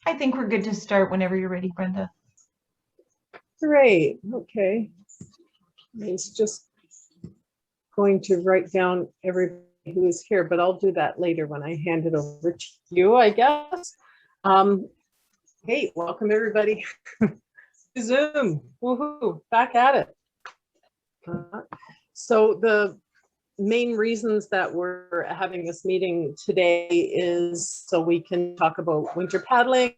I think we're good to start whenever you're ready, Brenda. Great. Okay. I was just going to write down everybody who is here, but I'll do that later when I hand it over to you, I guess. Hey, welcome everybody to Zoom. Woohoo! Back at it. So the main reasons that we're having this meeting today is so we can talk about winter paddling,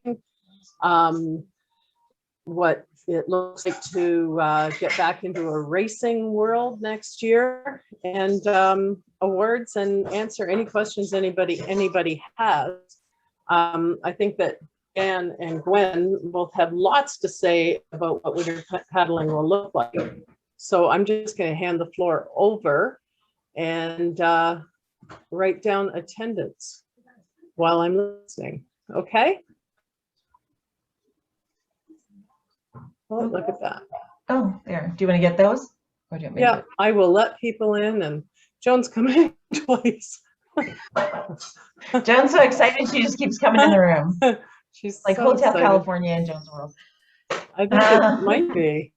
what it looks like to get back into a racing world next year, and awards, and answer any questions anybody has. I think that Anne and Gwen both have lots to say about what winter paddling will look like. So I'm just going to hand the floor over and write down attendance while I'm listening. Okay? Oh, look at that. Oh, there. Do you want to get those? Or do you want me Yeah, I will let people in, and Joan's coming twice. Joan's so excited, she just keeps coming in the room. She's like so Hotel excited. California in Joan's world. I think it might be.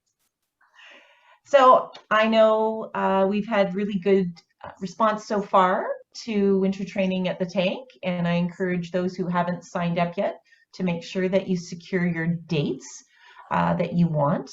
So I know we've had really good response so far to winter training at the tank, and I encourage those who haven't signed up yet to make sure that you secure your dates that you want,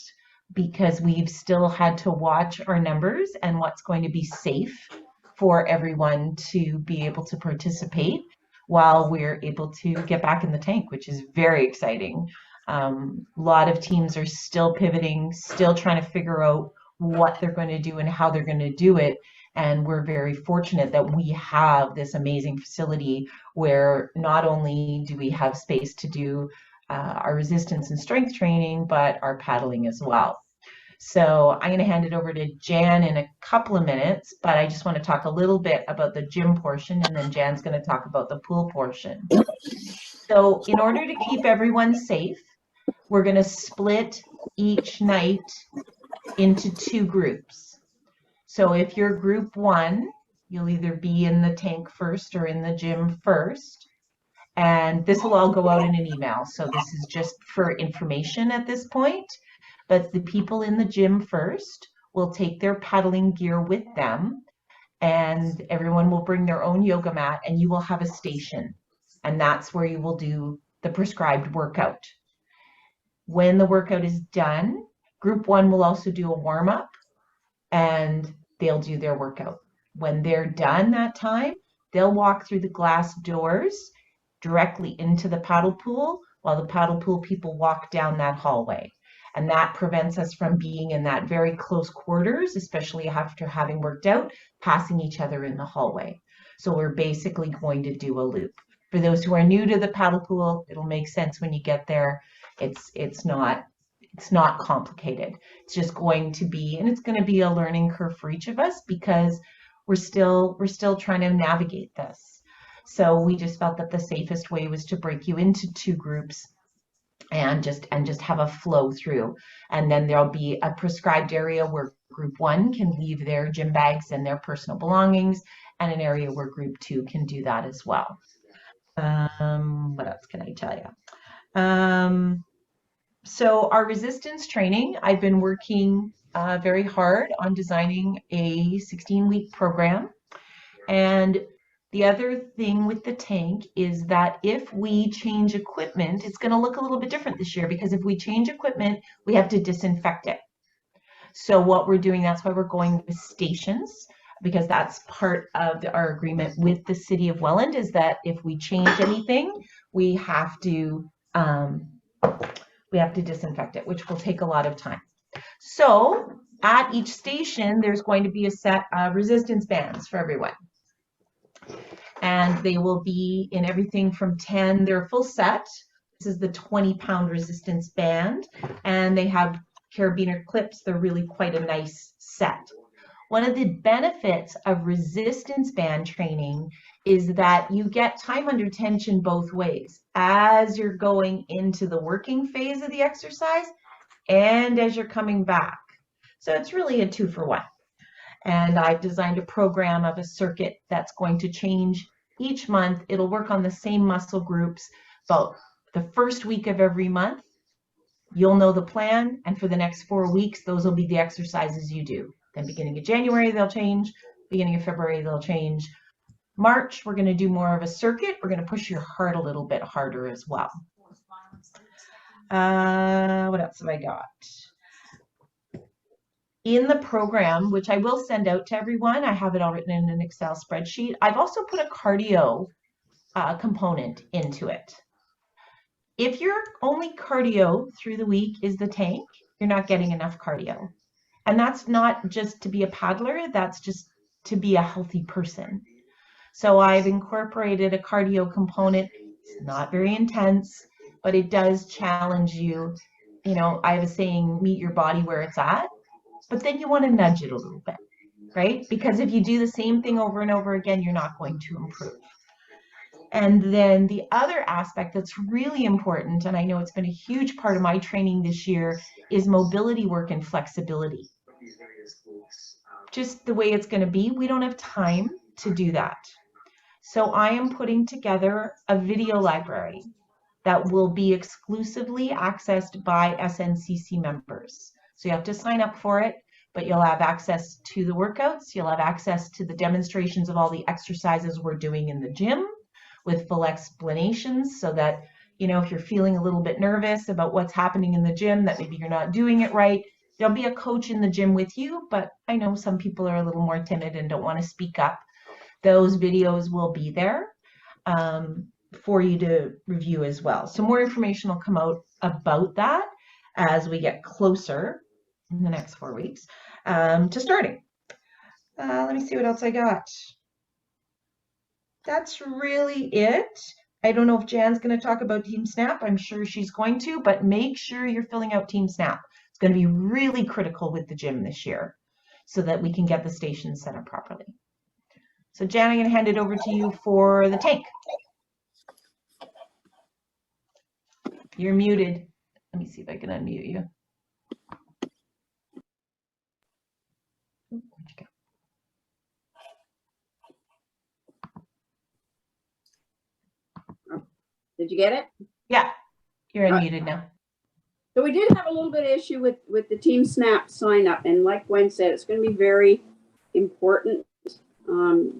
because we've still had to watch our numbers and what's going to be safe for everyone to be able to participate while we're able to get back in the tank, which is very exciting. A lot of teams are still pivoting, still trying to figure out what they're going to do and how they're going to do it. And we're very fortunate that we have this amazing facility where not only do we have space to do our resistance and strength training, but our paddling as well. So I'm going to hand it over to Jan in a couple of minutes, but I just want to talk a little bit about the gym portion, and then Jan's going to talk about the pool portion. So in order to keep everyone safe, we're going to split each night into 2 groups. So if you're group 1, you'll either be in the tank first or in the gym first. And this will all go out in an email. So this is just for information at this point. But the people in the gym first will take their paddling gear with them, and everyone will bring their own yoga mat, and you will have a station. And that's where you will do the prescribed workout. When the workout is done, group 1 will also do a warm-up, and they'll do their workout. When they're done that time, they'll walk through the glass doors directly into the paddle pool, while the paddle pool people walk down that hallway. And that prevents us from being in that very close quarters, especially after having worked out, passing each other in the hallway. So we're basically going to do a loop. For those who are new to the paddle pool, it'll make sense when you get there. It's not complicated. It's just going to be, and it's going to be a learning curve for each of us, because we're still trying to navigate this. So we just felt that the safest way was to break you into 2 groups and just have a flow through. And then there'll be a prescribed area where group 1 can leave their gym bags and their personal belongings, and an area where group 2 can do that as well. What else can I tell you? So our resistance training, I've been working very hard on designing a 16-week program. And the other thing with the tank is that if we change equipment, it's going to look a little bit different this year, because if we change equipment, we have to disinfect it. So what we're doing, that's why we're going with stations, because that's part of our agreement with the city of Welland, is that if we change anything, we have to disinfect it, which will take a lot of time. So at each station, there's going to be a set of resistance bands for everyone. And they will be in everything from 10, they're a full set. This is the 20-pound resistance band, and they have carabiner clips. They're really quite a nice set. One of the benefits of resistance band training is that you get time under tension both ways, as you're going into the working phase of the exercise and as you're coming back. So it's really a 2-for-1. And I've designed a program of a circuit that's going to change each month. It'll work on the same muscle groups, about the first week of every month, you'll know the plan. And for the next 4 weeks, those will be the exercises you do. Then beginning of January, they'll change. Beginning of February, they'll change. March, we're going to do more of a circuit. We're going to push your heart a little bit harder as well. What else have I got? In the program, which I will send out to everyone, I have it all written in an Excel spreadsheet. I've also put a cardio component into it. If your only cardio through the week is the tank, you're not getting enough cardio. And that's not just to be a paddler, that's just to be a healthy person. So I've incorporated a cardio component. It's not very intense, but it does challenge you. You know, I have a saying, meet your body where it's at, but then you want to nudge it a little bit, right? Because if you do the same thing over and over again, you're not going to improve. And then the other aspect that's really important, and I know it's been a huge part of my training this year, is mobility work and flexibility. Just the way it's going to be, we don't have time to do that. So I am putting together a video library that will be exclusively accessed by SNCC members. So you have to sign up for it, but you'll have access to the workouts. You'll have access to the demonstrations of all the exercises we're doing in the gym with full explanations, so that, you know, if you're feeling a little bit nervous about what's happening in the gym, that maybe you're not doing it right, there'll be a coach in the gym with you. But I know some people are a little more timid and don't want to speak up. Those videos will be there for you to review as well. So more information will come out about that as we get closer in the next 4 weeks to starting. Let me see what else I got. That's really it. I don't know if Jan's going to talk about Team Snap. I'm sure she's going to, but make sure you're filling out Team Snap. It's going to be really critical with the gym this year so that we can get the station set up properly. So Jan, I'm going to hand it over to you for the tank. You're muted. Let me see if I can unmute you. Where'd you go? Did you get it? Yeah, you're unmuted now. So we did have a little bit of issue with the Team Snap sign up, and like Gwen said, it's going to be very important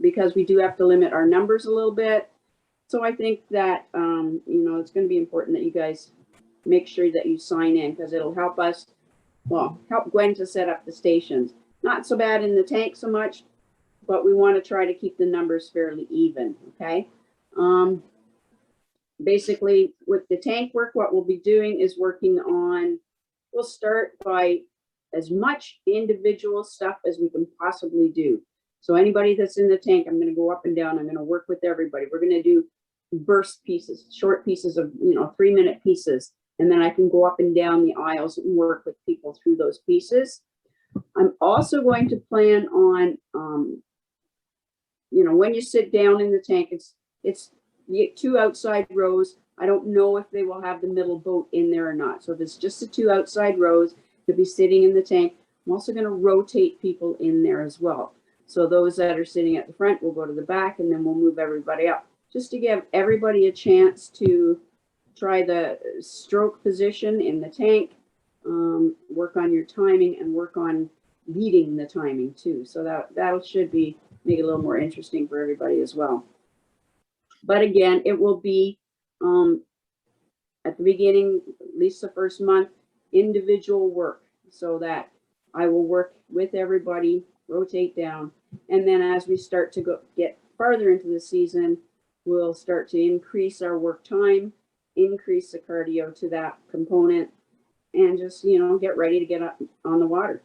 because we do have to limit our numbers a little bit. So I think that you know, it's going to be important that you guys make sure that you sign in, because it'll help us, well, help Gwen to set up the stations. Not so bad in the tank so much, but we want to try to keep the numbers fairly even. Okay. Basically, with the tank work, what we'll be doing is working on, we'll start by as much individual stuff as we can possibly do. So anybody that's in the tank, I'm going to go up and down. I'm going to work with everybody. We're going to do burst pieces, short pieces of, you know, 3-minute pieces. And then I can go up and down the aisles and work with people through those pieces. I'm also going to plan on, you know, when you sit down in the tank, it's you get 2 outside rows. I don't know if they will have the middle boat in there or not. So if it's just the 2 outside rows, you'll be sitting in the tank. I'm also going to rotate people in there as well. So those that are sitting at the front will go to the back, and then we'll move everybody up, just to give everybody a chance to try the stroke position in the tank, work on your timing, and work on beating the timing too. So that should be make it a little more interesting for everybody as well. But again, it will be at the beginning, at least the first month, individual work, so that I will work with everybody, rotate down, and then as we start to get farther into the season, we'll start to increase our work time, increase the cardio to that component, and just, you know, get ready to get up on the water.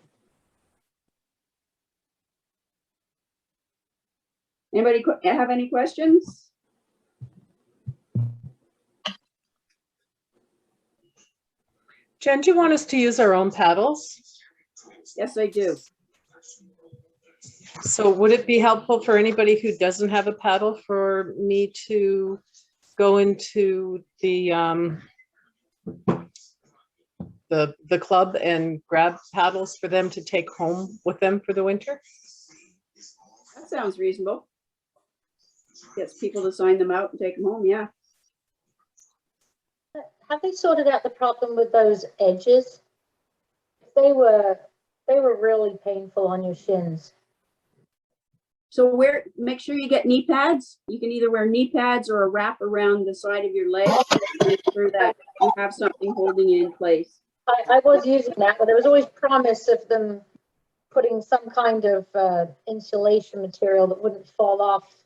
Anybody have any questions? Jen, do you want us to use our own paddles? Yes, I do. So would it be helpful for anybody who doesn't have a paddle for me to go into the club and grab paddles for them to take home with them for the winter? That sounds reasonable. Gets people to sign them out and take them home, yeah. Have they sorted out the problem with those edges? They were really painful on your shins. So make sure you get knee pads. You can either wear knee pads or a wrap around the side of your leg to make sure that you have something holding it in place. I was using that, but there was always promise of them putting some kind of insulation material that wouldn't fall off.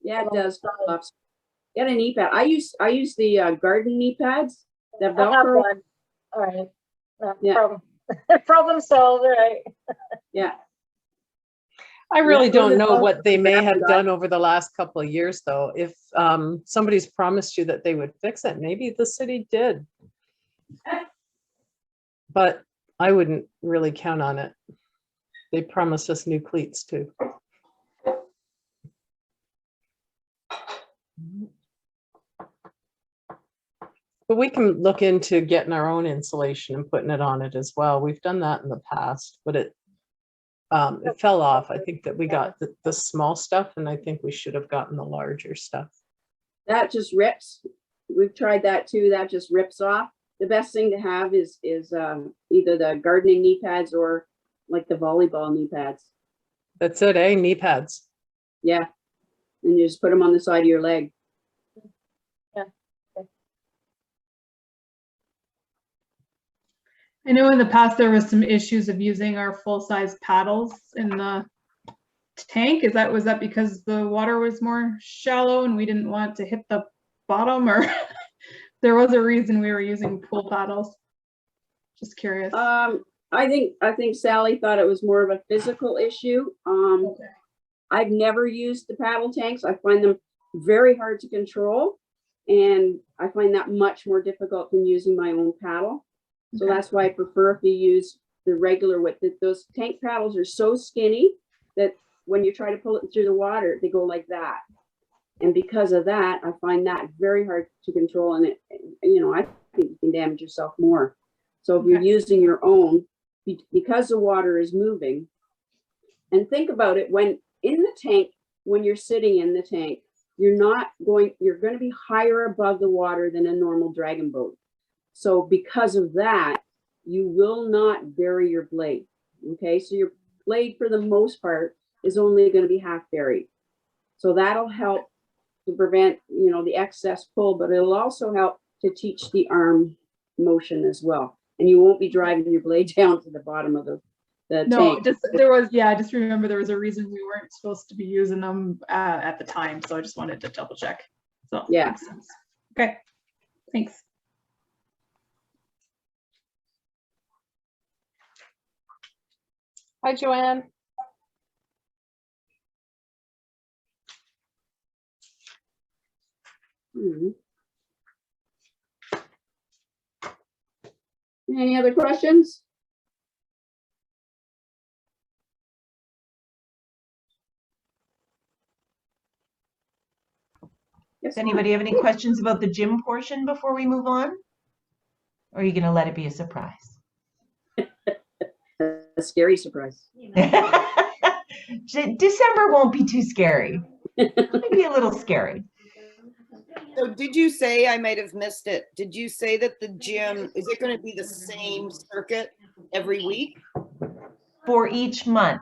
Yeah, it does fall off. Get a knee pad. I use the garden knee pads. The I have Velcro. one. All right. Yeah. Problem solved, right? Yeah. I really don't know what they may Yeah. have done over the last couple of years, though. If somebody's promised you that they would fix it, maybe the city did. But I wouldn't really count on it. They promised us new cleats too. But we can look into getting our own insulation and putting it on it as well. We've done that in the past, but it fell off. I think that we got the small stuff, and I think we should have gotten the larger stuff. That just rips. We've tried that too. That just rips off. The best thing to have is either the gardening knee pads or like the volleyball knee pads. That's it, eh? Knee pads. Yeah. And you just put them on the side of your leg. I know in the past there was some issues of using our full-size paddles in the tank. Was that because the water was more shallow and we didn't want to hit the bottom, or there was a reason we were using pool paddles? Just curious. I think Sally thought it was more of a physical issue. Okay. I've never used the paddle tanks. I find them very hard to control, and I find that much more difficult than using my own paddle. So that's why I prefer if you use the regular width. Those tank paddles are so skinny that when you try to pull it through the water, they go like that. And because of that, I find that very hard to control. And I think you can damage yourself more. So if you're using your own, because the water is moving, and think about it, when in the tank, when you're sitting in the tank, you're going to be higher above the water than a normal dragon boat. So because of that, you will not bury your blade. Okay, so your blade for the most part is only going to be half buried. So that'll help to prevent, the excess pull, but it'll also help to teach the arm motion as well. And you won't be driving your blade down to the bottom of the tank. I just remember there was a reason we weren't supposed to be using them at the time. So I just wanted to double check. So yeah. Makes sense. Okay, thanks. Hi, Joanne. Any other questions? Does anybody have any questions about the gym portion before we move on? Or are you going to let it be a surprise? A scary surprise. December won't be too scary. Maybe a little scary. So did you say, I might have missed it, did you say that the gym, is it going to be the same circuit every week? For each month.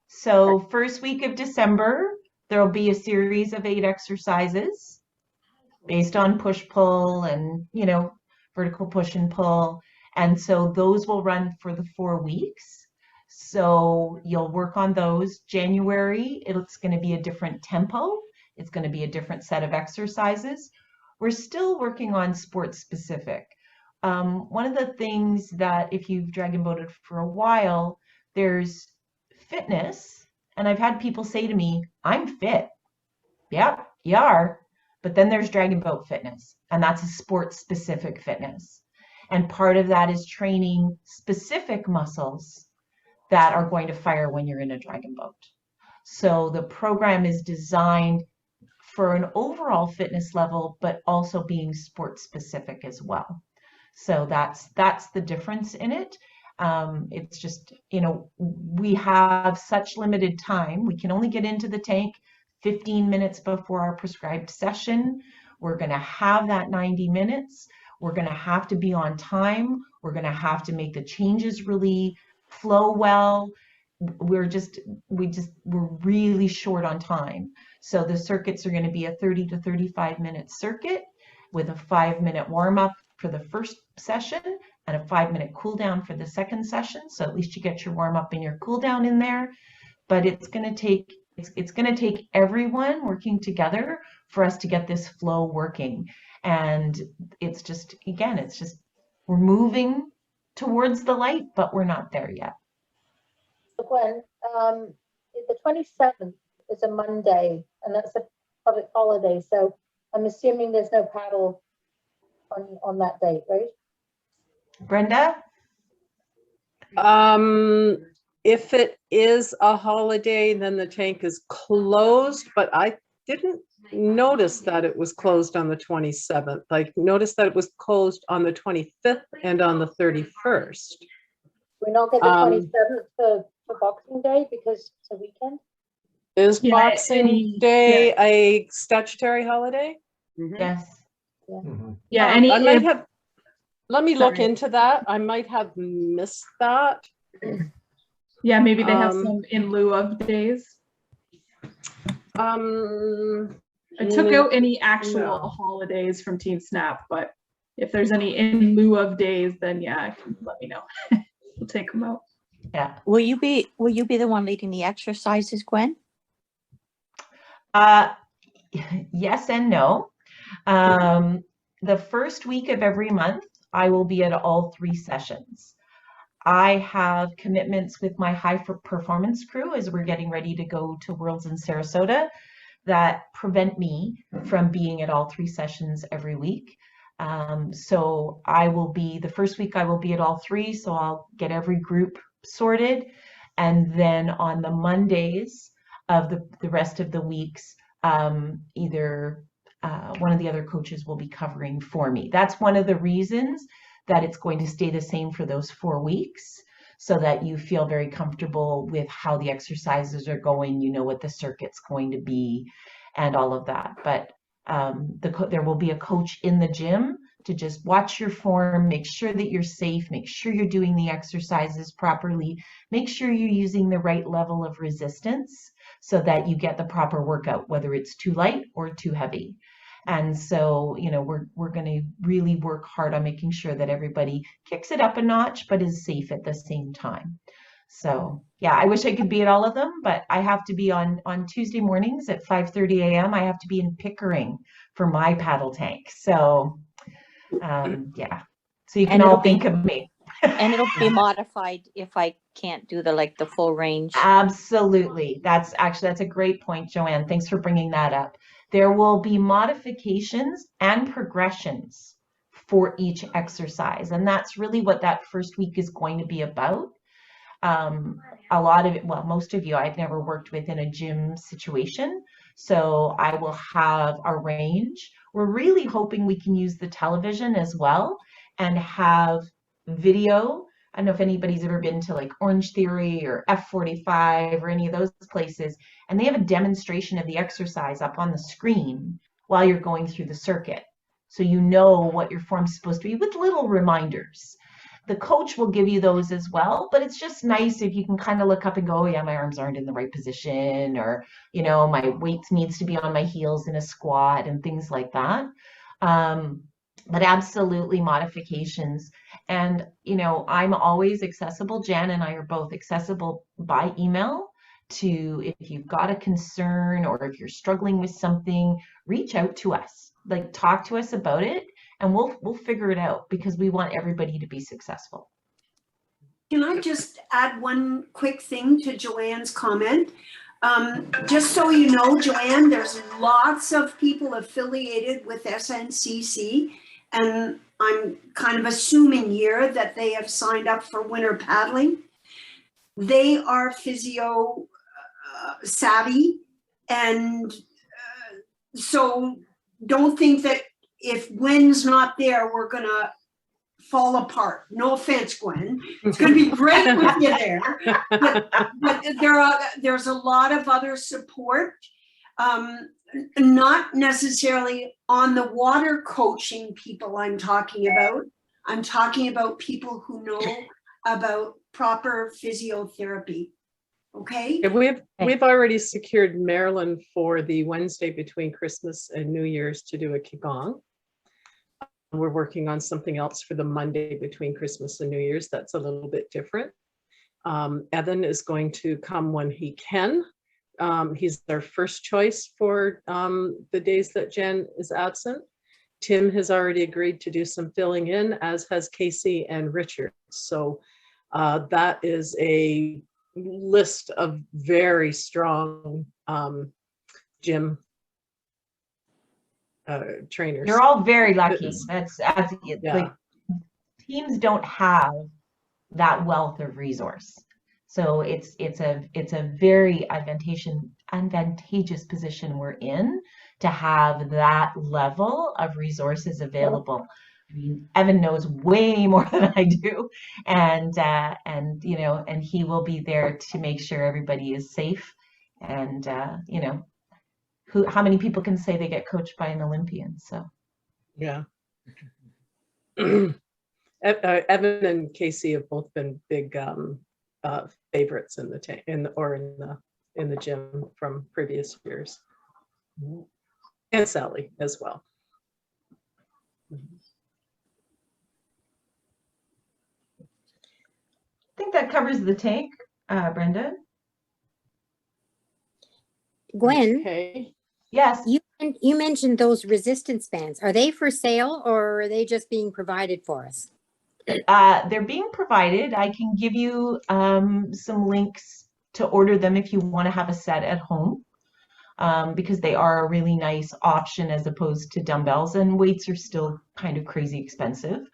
So first week of December, there'll be a series of 8 exercises based on push-pull and, vertical push and pull. And so those will run for the 4 weeks. So you'll work on those. January, it's going to be a different tempo. It's going to be a different set of exercises. We're still working on sports specific. One of the things that if you've dragon boated for a while, there's fitness. And I've had people say to me, I'm fit. Yep, you are. But then there's dragon boat fitness, and that's a sports specific fitness. And part of that is training specific muscles that are going to fire when you're in a dragon boat. So the program is designed for an overall fitness level, but also being sports specific as well. So that's the difference in it. It's just, we have such limited time. We can only get into the tank 15 minutes before our prescribed session. We're going to have that 90 minutes. We're going to have to be on time. We're going to have to make the changes really flow well. We're really short on time. So the circuits are going to be a 30 to 35 minute circuit with a 5-minute warm up for the first session and a 5-minute cool down for the second session. So at least you get your warm up and your cool down in there. But it's going to take everyone working together for us to get this flow working. And it's just, again, we're moving towards the light, but we're not there yet. So Gwen, the 27th is a Monday, and that's a public holiday. So I'm assuming there's no paddle on that date, right? Brenda? If it is a holiday, then the tank is closed, but I didn't notice that it was closed on the 27th. I noticed that it was closed on the 25th and on the 31st. We not get the 27th for Boxing Day because it's a weekend? Is Yeah, Boxing Day a statutory holiday? Yes. Yeah, I might have, let me look Sorry. into that. I might have missed that. yeah, maybe they have some in lieu of days. I took out any actual no. holidays from Team Snap, but if there's any in lieu of days, then yeah, let me know. We'll take them out. Yeah. Will you be the one leading the exercises, Gwen? Yes and no. The first week of every month, I will be at all 3 sessions. I have commitments with my high performance crew as we're getting ready to go to Worlds in Sarasota that prevent me from being at all 3 sessions every week. So I will be, the first week I will be at all 3, so I'll get every group sorted. And then on the Mondays of the rest of the weeks, either one of the other coaches will be covering for me. That's one of the reasons that it's going to stay the same for those 4 weeks, so that you feel very comfortable with how the exercises are going, you know what the circuit's going to be and all of that. But there will be a coach in the gym to just watch your form, make sure that you're safe, make sure you're doing the exercises properly, make sure you're using the right level of resistance so that you get the proper workout, whether it's too light or too heavy. And so, you know, we're going to really work hard on making sure that everybody kicks it up a notch, but is safe at the same time. So, yeah, I wish I could be at all of them, but I have to be on Tuesday mornings at 5:30 a.m. I have to be in Pickering for my paddle tank. So, yeah, so you can all think of me. And it'll be modified if I can't do the full range. Absolutely. That's a great point, Joanne. Thanks for bringing that up. There will be modifications and progressions for each exercise. And that's really what that first week is going to be about. A lot of it, well, most of you, I've never worked within a gym situation. So I will have a range. We're really hoping we can use the television as well and have video. I don't know if anybody's ever been to like Orange Theory or F45 or any of those places, and they have a demonstration of the exercise up on the screen while you're going through the circuit. So you know what your form's supposed to be with little reminders. The coach will give you those as well, but it's just nice if you can kind of look up and go, oh, yeah, my arms aren't in the right position, or, you know, my weight needs to be on my heels in a squat and things like that. But absolutely modifications. And, you know, I'm always accessible. Jan and I are both accessible by email to, if you've got a concern or if you're struggling with something, reach out to us, like talk to us about it, and we'll figure it out, because we want everybody to be successful. Can I just add one quick thing to Joanne's comment? Just so you know, Joanne, there's lots of people affiliated with SNCC, and I'm kind of assuming here that they have signed up for winter paddling. They are physio savvy, and so don't think that if Gwen's not there, we're gonna fall apart. No offense, Gwen. It's gonna be great with you there. But there's a lot of other support. not necessarily on the water coaching people I'm talking about. I'm talking about people who know about proper physiotherapy. Okay? And we've already secured Marilyn for the Wednesday between Christmas and New Year's to do a Qigong. We're working on something else for the Monday between Christmas and New Year's. That's a little bit different. Evan is going to come when he can. He's our first choice for the days that Jen is absent. Tim has already agreed to do some filling in, as has Casey and Richard. So that is a list of very strong gym trainers. You're all very lucky. Fitness. That's Yeah. like teams don't have that wealth of resource. So it's a very advantageous position we're in to have that level of resources available. I mean, Evan knows way more than I do, and you know, and he will be there to make sure everybody is safe. And you know, how many people can say they get coached by an Olympian? So Yeah. Evan and Casey have both been big favorites in the tank in the gym from previous years, and Sally as well. I think that covers the tank, Brenda. Gwen, Okay. Yes. you mentioned those resistance bands. Are they for sale or are they just being provided for us? They're being provided. I can give you some links to order them if you want to have a set at home, because they are a really nice option as opposed to dumbbells, and weights are still kind of crazy expensive.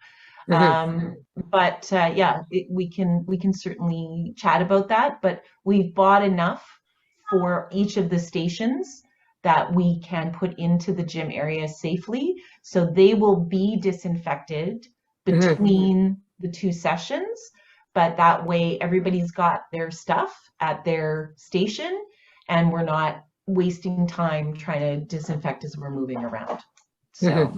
But yeah, we can certainly chat about that. But we've bought enough for each of the stations that we can put into the gym area safely. So they will be disinfected between the two sessions, but that way everybody's got their stuff at their station and we're not wasting time trying to disinfect as we're moving around. So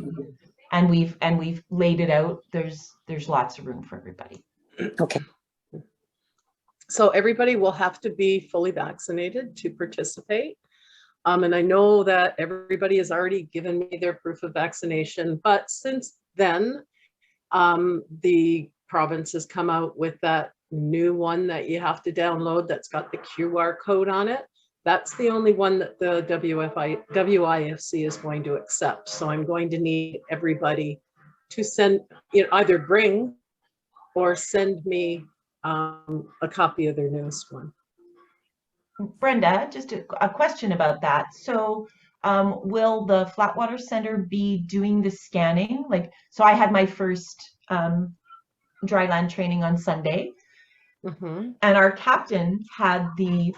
and we've laid it out. There's lots of room for everybody. Okay. So everybody will have to be fully vaccinated to participate. And I know that everybody has already given me their proof of vaccination, but since then, the province has come out with that new one that you have to download that's got the QR code on it. That's the only one that the WIFC is going to accept. So I'm going to need everybody to send, either bring or send me a copy of their newest one. Brenda, just a question about that. So will the Flatwater Center be doing the scanning? So I had my first dry land training on Sunday, and our captain had the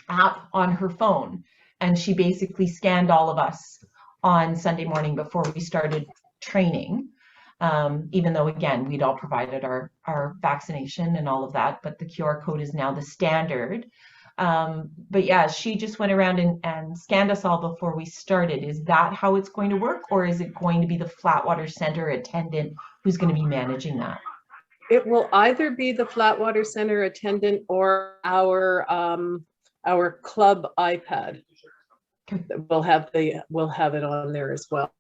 app on her phone, and she basically scanned all of us on Sunday morning before we started training. Even though, again, we'd all provided our vaccination and all of that, but the QR code is now the standard. But yeah, she just went around and scanned us all before we started. Is that how it's going to work, or is it going to be the Flatwater Center attendant who's going to be managing that? It will either be the Flatwater Center attendant or our club iPad. We'll have it on there as well.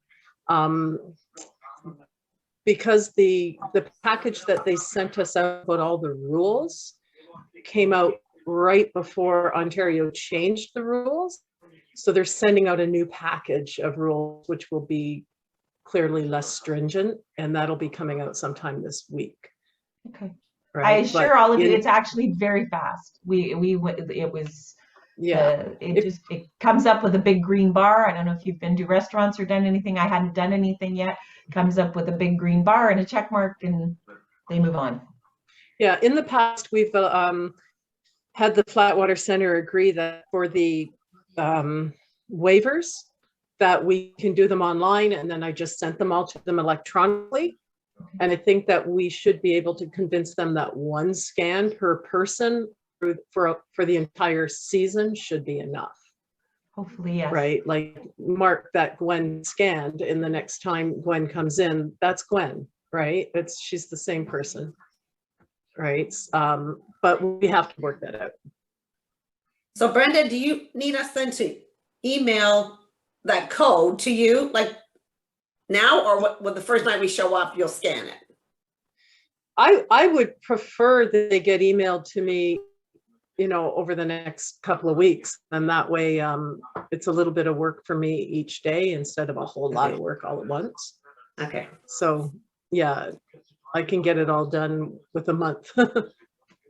Because the package that they sent us out about all the rules came out right before Ontario changed the rules. So they're sending out a new package of rules, which will be clearly less stringent, and that'll be coming out sometime this week. Okay. Right? I assure all of you, it's actually very fast. It was, yeah, it comes up with a big green bar. I don't know if you've been to restaurants or done anything. I hadn't done anything yet. Comes up with a big green bar and a check mark, and they move on. Yeah, in the past, we've had the Flatwater Center agree that for the waivers, that we can do them online, and then I just sent them all to them electronically. And I think that we should be able to convince them that one scan per person for the entire season should be enough. Hopefully, yes. right? Like mark that Gwen scanned, and the next time Gwen comes in, that's Gwen, right? She's the same person, right? But we have to work that out. So Brenda, do you need us then to email that code to you like now, or what the first night we show up, you'll scan it? I would prefer that they get emailed to me, over the next couple of weeks. And that way it's a little bit of work for me each day instead of a whole lot of work all at once. Okay. So yeah, I can get it all done with a month,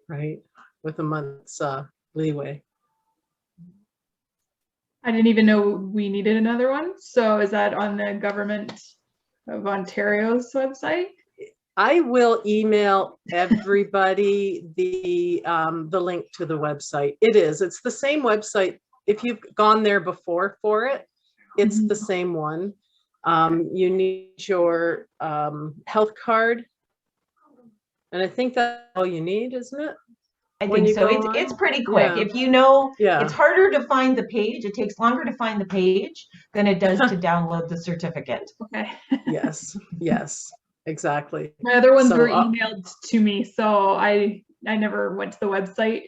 right? With a month's leeway. I didn't even know we needed another one. So is that on the Government of Ontario's website? I will email everybody the link to the website. It's the same website. If you've gone there before for it, it's the same one. You need your health card. And I think that's all you need, isn't it? I think so. It's pretty quick. Yeah. If you know, Yeah. it's harder to find the page. It takes longer to find the page than it does to download the certificate. Okay. Yes, exactly. My other ones So, were emailed to me, so I never went to the website.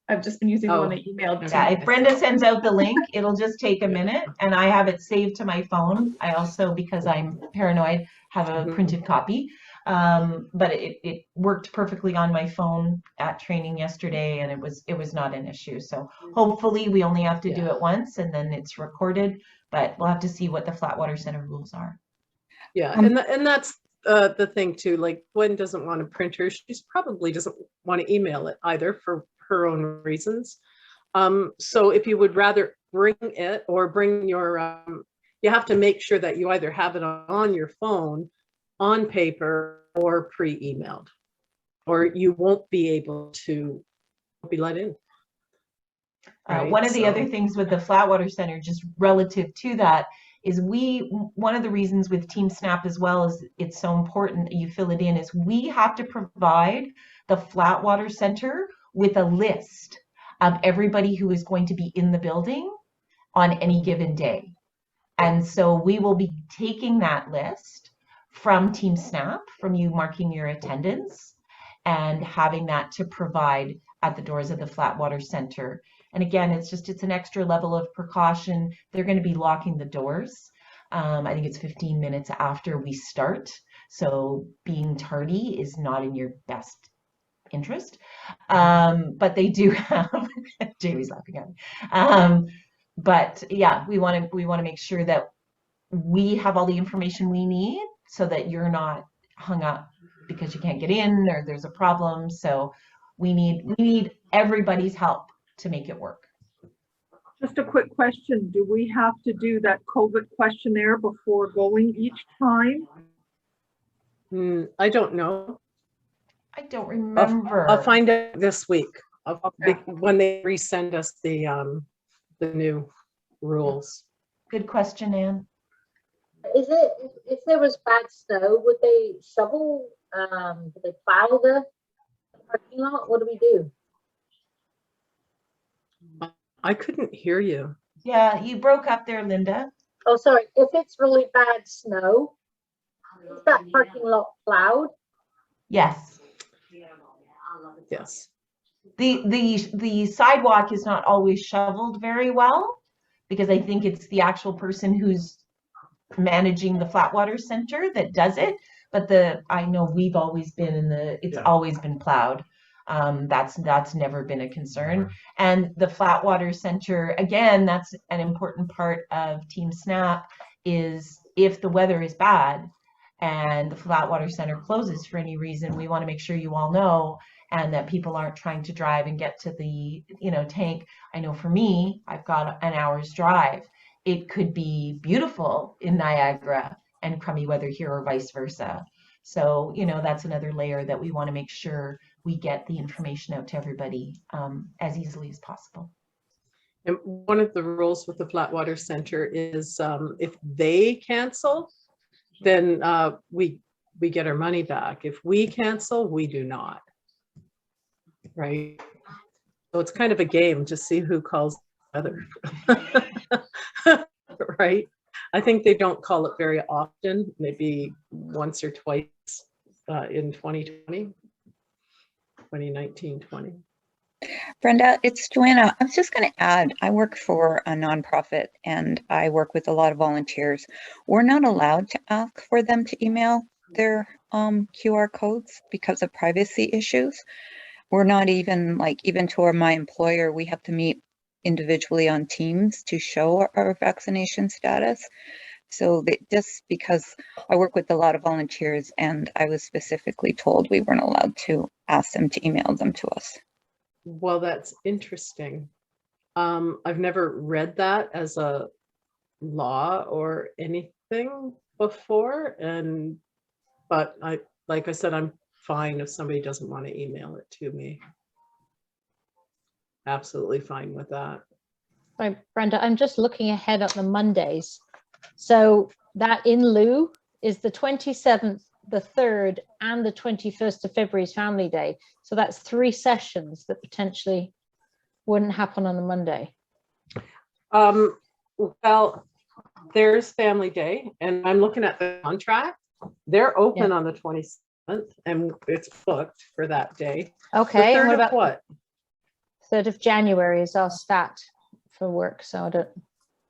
I've just been using the one that emailed to Yeah, me. if Brenda sends out the link, it'll just take a minute, and I have it saved to my phone. I also, because I'm paranoid, have a printed copy. But it worked perfectly on my phone at training yesterday, and it was not an issue. So hopefully we only have to do it once, and then it's recorded. But we'll have to see what the Flatwater Center rules are. Yeah, and that's the thing too. Like Gwen doesn't want a printer. She probably doesn't want to email it either for her own reasons. So if you would rather bring it or bring your, you have to make sure that you either have it on your phone, on paper, or pre-emailed, or you won't be able to be let in. Right? One of the other things with the Flatwater Center, just relative to that, is one of the reasons with Team Snap as well is it's so important that you fill it in, is we have to provide the Flatwater Center with a list of everybody who is going to be in the building on any given day. And so we will be taking that list from Team Snap, from you marking your attendance, and having that to provide at the doors of the Flatwater Center. And again, it's an extra level of precaution. They're going to be locking the doors. I think it's 15 minutes after we start. So being tardy is not in your best interest. But they do have, Jamie's laughing at me. But yeah, we want to make sure that we have all the information we need so that you're not hung up because you can't get in or there's a problem. So we need everybody's help to make it work. Just a quick question. Do we have to do that COVID questionnaire before going each time? I don't know. I don't remember. I'll find out this week when they resend us the new rules. Good question, Anne. Is it, if there was bad snow, would they shovel, would they plow the parking lot? What do we do? I couldn't hear you. Yeah, you broke up there, Linda. Oh, sorry. If it's really bad snow, is that parking lot plowed? Yes. Yes. The sidewalk is not always shoveled very well because I think it's the actual person who's managing the Flatwater Center that does it. But I know we've always been it's always been plowed. That's never been a concern. And the Flatwater Center, again, that's an important part of Team Snap, is if the weather is bad and the Flatwater Center closes for any reason, we want to make sure you all know, and that people aren't trying to drive and get to the tank. I know for me, I've got an hour's drive. It could be beautiful in Niagara and crummy weather here, or vice versa. So, that's another layer that we want to make sure we get the information out to everybody as easily as possible. And one of the rules with the Flatwater Center is if they cancel, then we get our money back. If we cancel, we do not. Right? So it's kind of a game to see who calls weather. Right? I think they don't call it very often, maybe once or twice in 2020, 2019, 20. Brenda, it's Joanna. I was just going to add, I work for a nonprofit and I work with a lot of volunteers. We're not allowed to ask for them to email their QR codes because of privacy issues. We're not even even to my employer, we have to meet individually on Teams to show our vaccination status. So just because I work with a lot of volunteers and I was specifically told we weren't allowed to ask them to email them to us. Well, that's interesting. I've never read that as a law or anything before, but like I said, I'm fine if somebody doesn't want to email it to me. Absolutely fine with that. Sorry, Brenda, I'm just looking ahead at the Mondays. So that in lieu is the 27th, the 3rd, and the 21st of February is Family Day. So that's 3 sessions that potentially wouldn't happen on a Monday. Well, there's Family Day, and I'm looking at the contract. They're open on the 27th, and it's booked for that day. Okay. The 3rd and what of about what? 3rd of January is our stat for work. So I don't,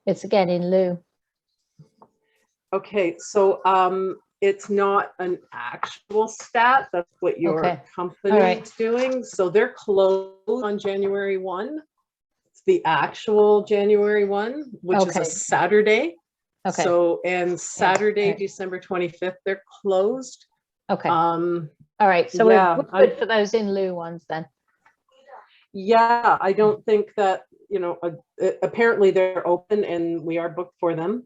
it's again in lieu. Okay, so it's not an actual stat. That's what your company is doing. So they're closed on January 1. It's the actual January 1, which is a Saturday. Okay. So, and Saturday, December 25th, they're closed. Okay. All right. So we're good for those in lieu ones then. Yeah, I don't think that, apparently they're open and we are booked for them.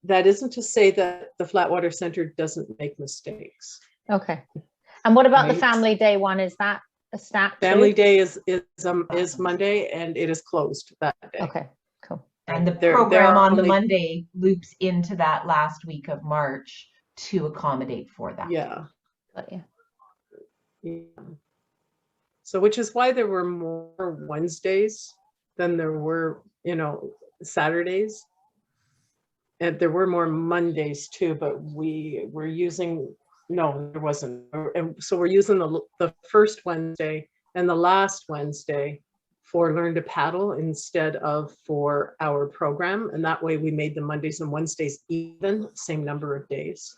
That isn't to say that the Flatwater Center doesn't make mistakes. Okay. And what about the Family Day one? Is that a stat too? Family Day is Monday and it is closed that day. Okay, cool. And the program on the Monday loops into that last week of March to accommodate for that. Yeah. Yeah. So which is why there were more Wednesdays than there were, Saturdays. And there were more Mondays too, but we were using, no, there wasn't. And so we're using the first Wednesday and the last Wednesday for Learn to Paddle instead of for our program. And that way we made the Mondays and Wednesdays even, same number of days.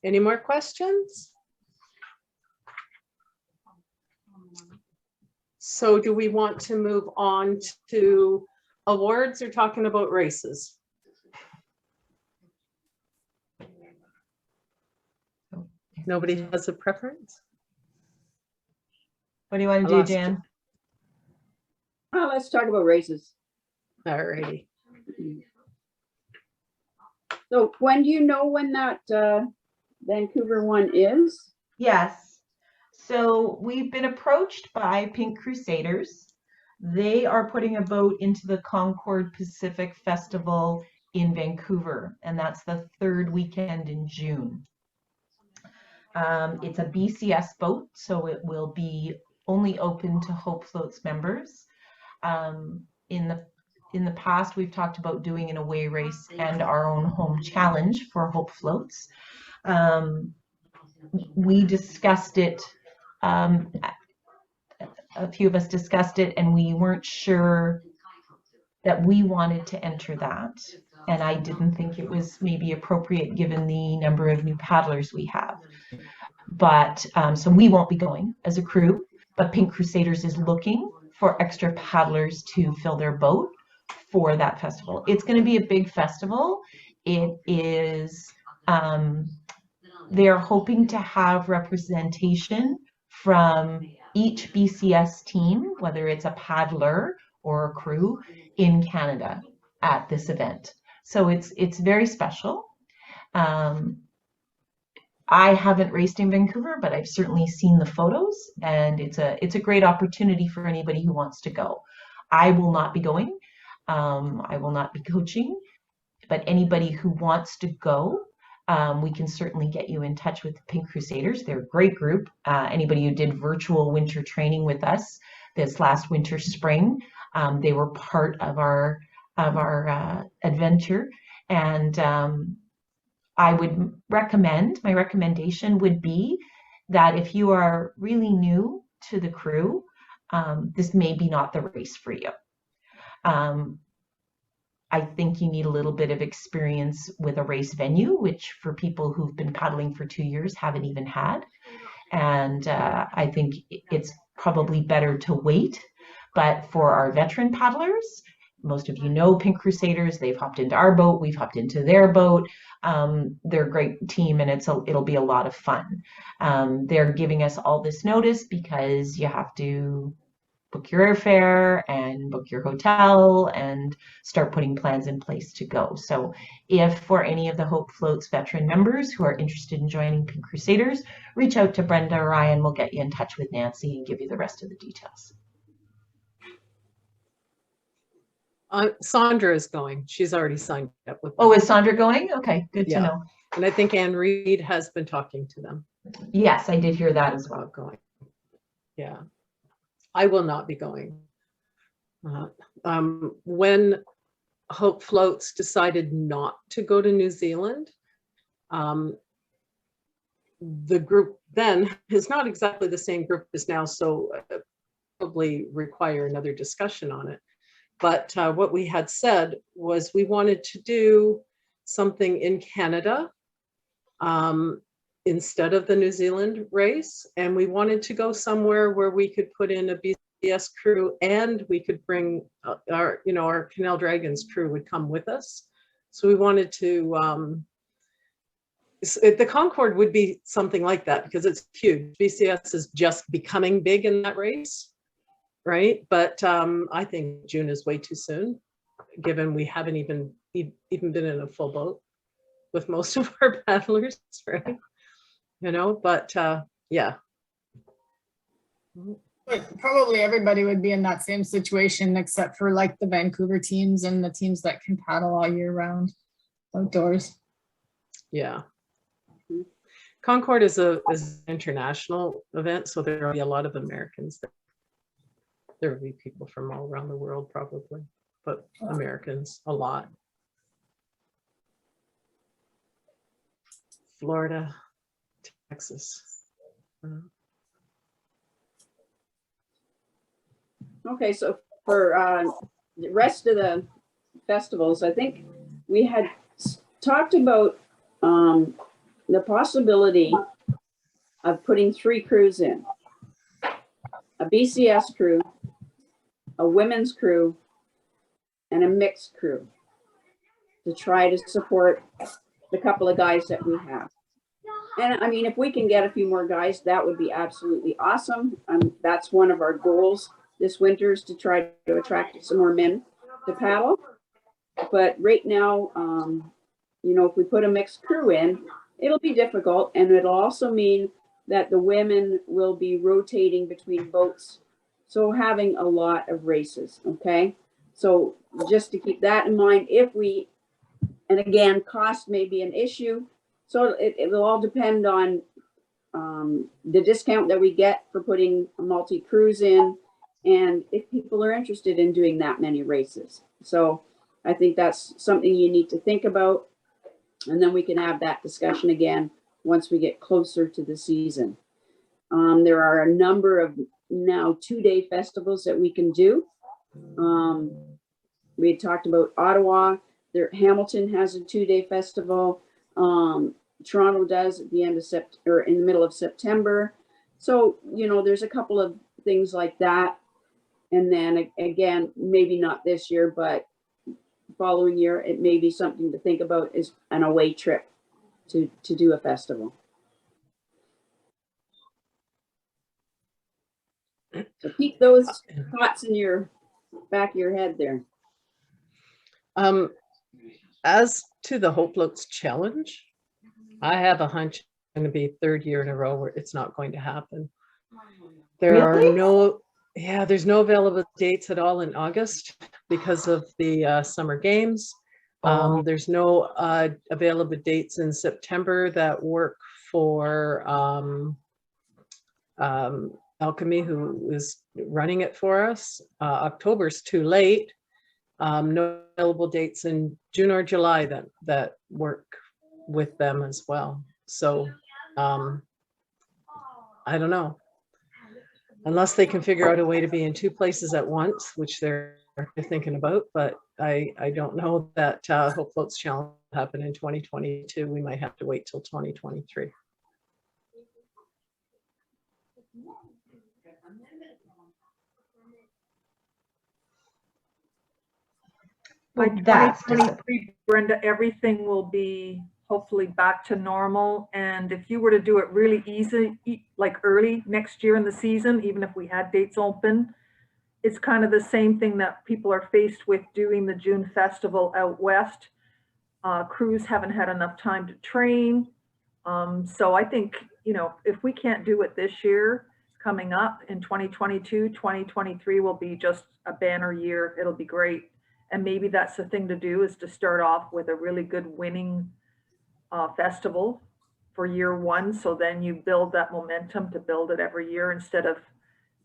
Any more questions? So do we want to move on to awards or talking about races? Nobody has a preference? What do you want to do, Jan? Let's talk about races. All righty. So when do you know when that Vancouver one is? Yes. So we've been approached by Pink Crusaders. They are putting a boat into the Concord Pacific Festival in Vancouver, and that's the 3rd weekend in June. It's a BCS boat, so it will be only open to Hope Floats members. In the past, we've talked about doing an away race and our own home challenge for Hope Floats. We discussed it, a few of us discussed it, and we weren't sure that we wanted to enter that. And I didn't think it was maybe appropriate given the number of new paddlers we have. But so we won't be going as a crew, but Pink Crusaders is looking for extra paddlers to fill their boat for that festival. It's going to be a big festival. It is, they're hoping to have representation from each BCS team, whether it's a paddler or a crew in Canada at this event. So it's very special. I haven't raced in Vancouver, but I've certainly seen the photos, and it's a great opportunity for anybody who wants to go. I will not be going. I will not be coaching, but anybody who wants to go, we can certainly get you in touch with the Pink Crusaders. They're a great group. Anybody who did virtual winter training with us this last winter, spring, they were part of our adventure. And I would recommend, my recommendation would be that if you are really new to the crew, this may be not the race for you. I think you need a little bit of experience with a race venue, which for people who've been paddling for 2 years haven't even had. And I think it's probably better to wait. But for our veteran paddlers, most of you know Pink Crusaders, they've hopped into our boat, we've hopped into their boat. They're a great team, and it'll be a lot of fun. They're giving us all this notice because you have to book your airfare and book your hotel and start putting plans in place to go. So if for any of the Hope Floats veteran members who are interested in joining Pink Crusaders, reach out to Brenda or Ryan. We'll get you in touch with Nancy and give you the rest of the details. Sandra is going. She's already signed up with them. Oh, is Sandra going? Okay, good to know. And I think Anne Reed has been talking to them. Yes, I did hear that as well. About going. Yeah. I will not be going. When Hope Floats decided not to go to New Zealand, the group then is not exactly the same group as now, so probably require another discussion on it. But what we had said was we wanted to do something in Canada instead of the New Zealand race. And we wanted to go somewhere where we could put in a BCS crew, and we could bring our Canal Dragons crew would come with us. So we wanted to, the Concord would be something like that because it's huge. BCS is just becoming big in that race, right? But I think June is way too soon, given we haven't even been in a full boat with most of our paddlers, right? But yeah. But probably everybody would be in that same situation except for like the Vancouver teams and the teams that can paddle all year round outdoors. Yeah. Concord is an international event, so there will be a lot of Americans there. There will be people from all around the world probably, but Americans a lot. Florida, Texas. Okay, so for the rest of the festivals, I think we had talked about the possibility of putting 3 crews in. A BCS crew, a women's crew, and a mixed crew to try to support the couple of guys that we have. And I mean, if we can get a few more guys, that would be absolutely awesome. That's one of our goals this winter, is to try to attract some more men to paddle. But right now, if we put a mixed crew in, it'll be difficult. And it'll also mean that the women will be rotating between boats. So having a lot of races, okay? So just to keep that in mind, and again, cost may be an issue. So it will all depend on the discount that we get for putting a multi-cruise in, and if people are interested in doing that many races. So I think that's something you need to think about. And then we can have that discussion again once we get closer to the season. There are a number of now 2-day festivals that we can do. We had talked about Ottawa. Hamilton has a 2-day festival. Toronto does at the end of September, or in the middle of September. So, there's a couple of things like that. And then again, maybe not this year, but following year, it may be something to think about, is an away trip to do a festival. So keep those thoughts in your back of your head there. As to the Hope Floats Challenge, I have a hunch it's going to be 3rd year in a row where it's not going to happen. There are no, Yeah, there's no available dates at all in August because of the summer games. Oh. There's no available dates in September that work for Alchemy, who is running it for us. October's too late. No available dates in June or July that work with them as well. So I don't know. Unless they can figure out a way to be in two places at once, which they're thinking about, but I don't know that Hope Floats Challenge will happen in 2022. We might have to wait till 2023. By Well, that's 2023, Brenda, everything will be hopefully back to normal. And if you were to do it really easy, like early next year in the season, even if we had dates open, it's kind of the same thing that people are faced with doing the June festival out west. Crews haven't had enough time to train. So I think, you know, if we can't do it this year, coming up in 2022, 2023 will be just a banner year. It'll be great. And maybe that's the thing to do, is to start off with a really good winning festival for year one. So then you build that momentum to build it every year, instead of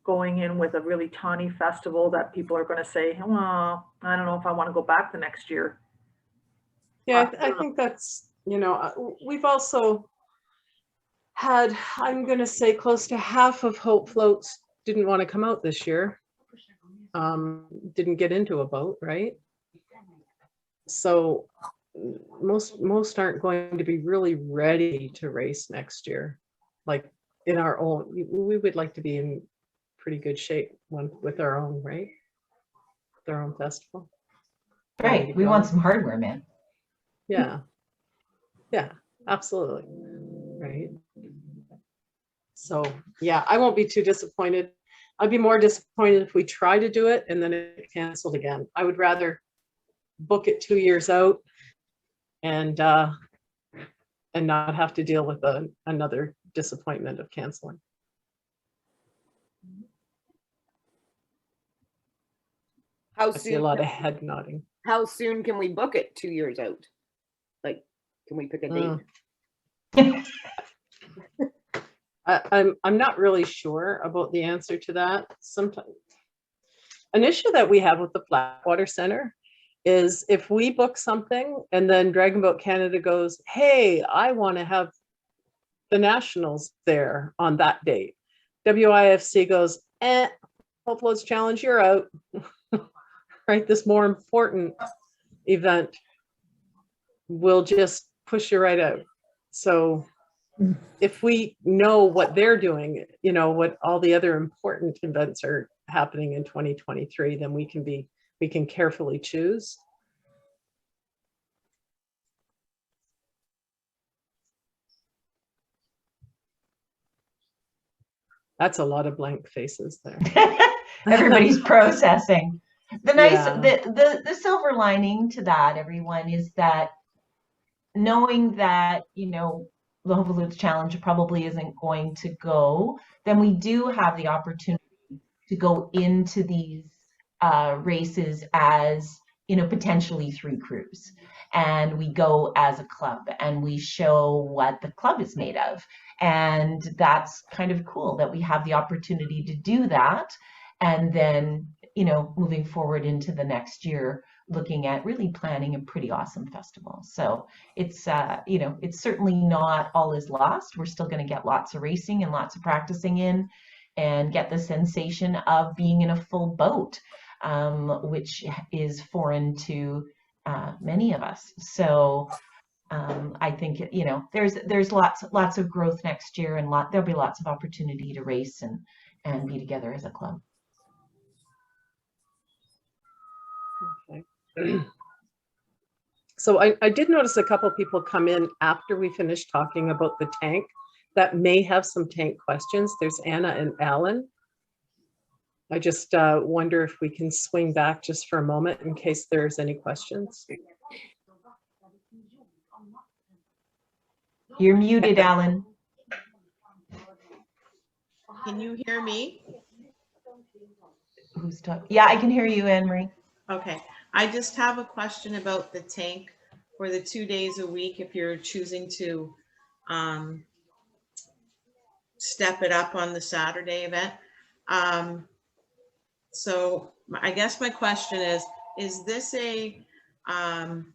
going in with a really tawny festival that people are going to say, well, I don't know if I want to go back the next year. Yeah, I think that's, you know, we've also had, I'm going to say close to half of Hope Floats didn't want to come out this year. Didn't get into a boat, right? So most aren't going to be really ready to race next year. Like in our own, we would like to be in pretty good shape with our own, right? With our own festival. Right. We want some hardware, man. Yeah. Yeah, absolutely. Right. So yeah, I won't be too disappointed. I'd be more disappointed if we try to do it and then it canceled again. I would rather book it 2 years out and not have to deal with another disappointment of canceling. How I see a soon? lot of head nodding. How soon can we book it 2 years out? Like, can we pick a date? I'm not really sure about the answer to that. Sometimes an issue that we have with the Flatwater Center is if we book something and then Dragon Boat Canada goes, hey, I want to have the nationals there on that date. WIFC goes, Hope Floats Challenge, you're out. Right, this more important event will just push you right out. So if we know what they're doing, you know, what all the other important events are happening in 2023, then we can carefully choose. That's a lot of blank faces there. Everybody's processing. The nice, Yeah. the silver lining to that, everyone, is that knowing that, you know, the Hope Floats Challenge probably isn't going to go, then we do have the opportunity to go into these races as, you know, potentially 3 crews. And we go as a club and we show what the club is made of. And that's kind of cool that we have the opportunity to do that. And then, you know, moving forward into the next year, looking at really planning a pretty awesome festival. So it's, you know, it's certainly not all is lost. We're still going to get lots of racing and lots of practicing in and get the sensation of being in a full boat, which is foreign to many of us. So I think, you know, there's lots of growth next year, and there'll be lots of opportunity to race and be together as a club. Okay. So I did notice a couple people come in after we finished talking about the tank that may have some tank questions. There's Anna and Alan. I just wonder if we can swing back just for a moment in case there's any questions. You're muted, Alan. Can you hear me? who's talking? Yeah, I can hear you, Anne Marie. Okay, I just have a question about the tank for the 2 days a week if you're choosing to step it up on the Saturday event. So I guess my question is this a, I'm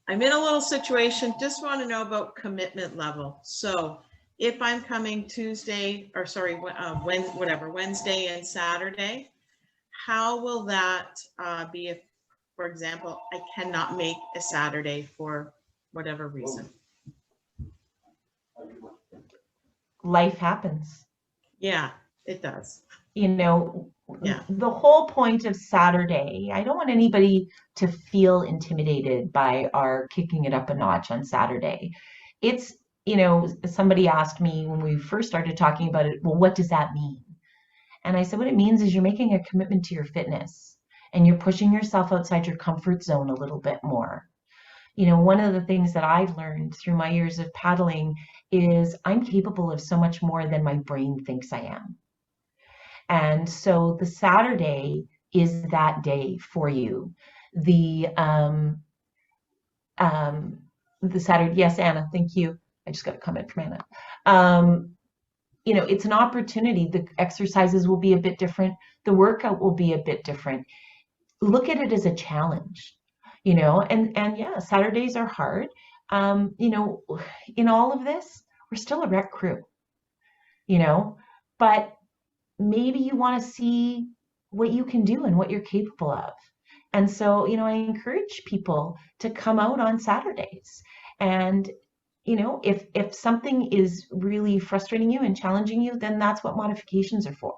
in a little situation, just want to know about commitment level. So if I'm coming Tuesday, or sorry, Wednesday and Saturday, how will that be if, for example, I cannot make a Saturday for whatever reason? Life happens. Yeah, it does. You know, Yeah. the whole point of Saturday, I don't want anybody to feel intimidated by our kicking it up a notch on Saturday. It's, you know, somebody asked me when we first started talking about it, well, what does that mean? And I said, what it means is you're making a commitment to your fitness and you're pushing yourself outside your comfort zone a little bit more. You know, one of the things that I've learned through my years of paddling is I'm capable of so much more than my brain thinks I am. And so the Saturday is that day for you. The Saturday, yes, Anna, thank you. I just got a comment from Anna. You know, it's an opportunity. The exercises will be a bit different. The workout will be a bit different. Look at it as a challenge, you know, and yeah, Saturdays are hard. You know, in all of this, we're still a rec crew, you know, but maybe you want to see what you can do and what you're capable of. And so, you know, I encourage people to come out on Saturdays. And, you know, if something is really frustrating you and challenging you, then that's what modifications are for.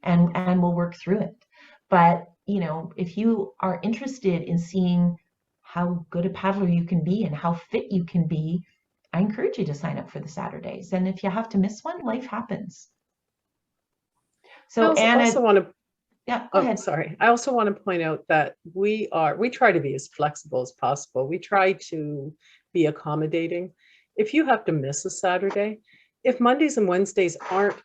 And we'll work through it. But, you know, if you are interested in seeing how good a paddler you can be and how fit you can be, I encourage you to sign up for the Saturdays. And if you have to miss one, life happens. So Anna, also want to, yeah, go ahead. Sorry. I also want to point out that we try to be as flexible as possible. We try to be accommodating. If you have to miss a Saturday, if Mondays and Wednesdays aren't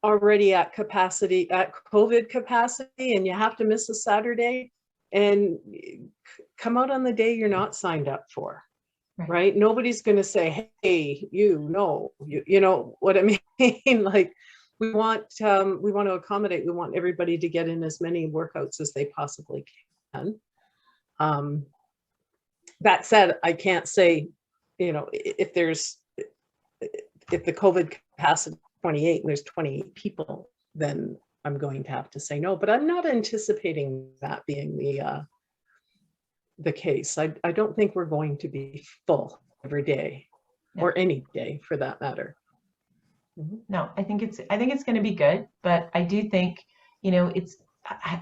already at capacity, at COVID capacity, and you have to miss a Saturday, and come out on the day you're not signed up for, right? Nobody's going to say, hey, you know what I mean? Like, we want to accommodate. We want everybody to get in as many workouts as they possibly can. That said, I can't say, you know, if the COVID capacity is 28 and there's 28 people, then I'm going to have to say no. But I'm not anticipating that being the case. I don't think we're going to be full every day, or any day for that matter. No, I think it's going to be good, but I do think, you know,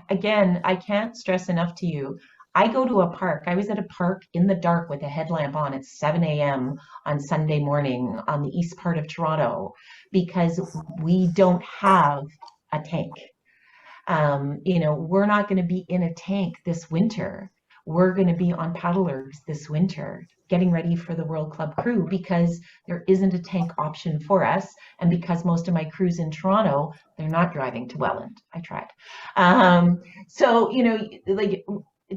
again, I can't stress enough to you. I go to a park. I was at a park in the dark with a headlamp on at 7 a.m. on Sunday morning on the east part of Toronto because we don't have a tank. You know, we're not going to be in a tank this winter. We're going to be on paddlers this winter, getting ready for the World Club crew because there isn't a tank option for us. And because most of my crews in Toronto, they're not driving to Welland. I tried. So, you know, like,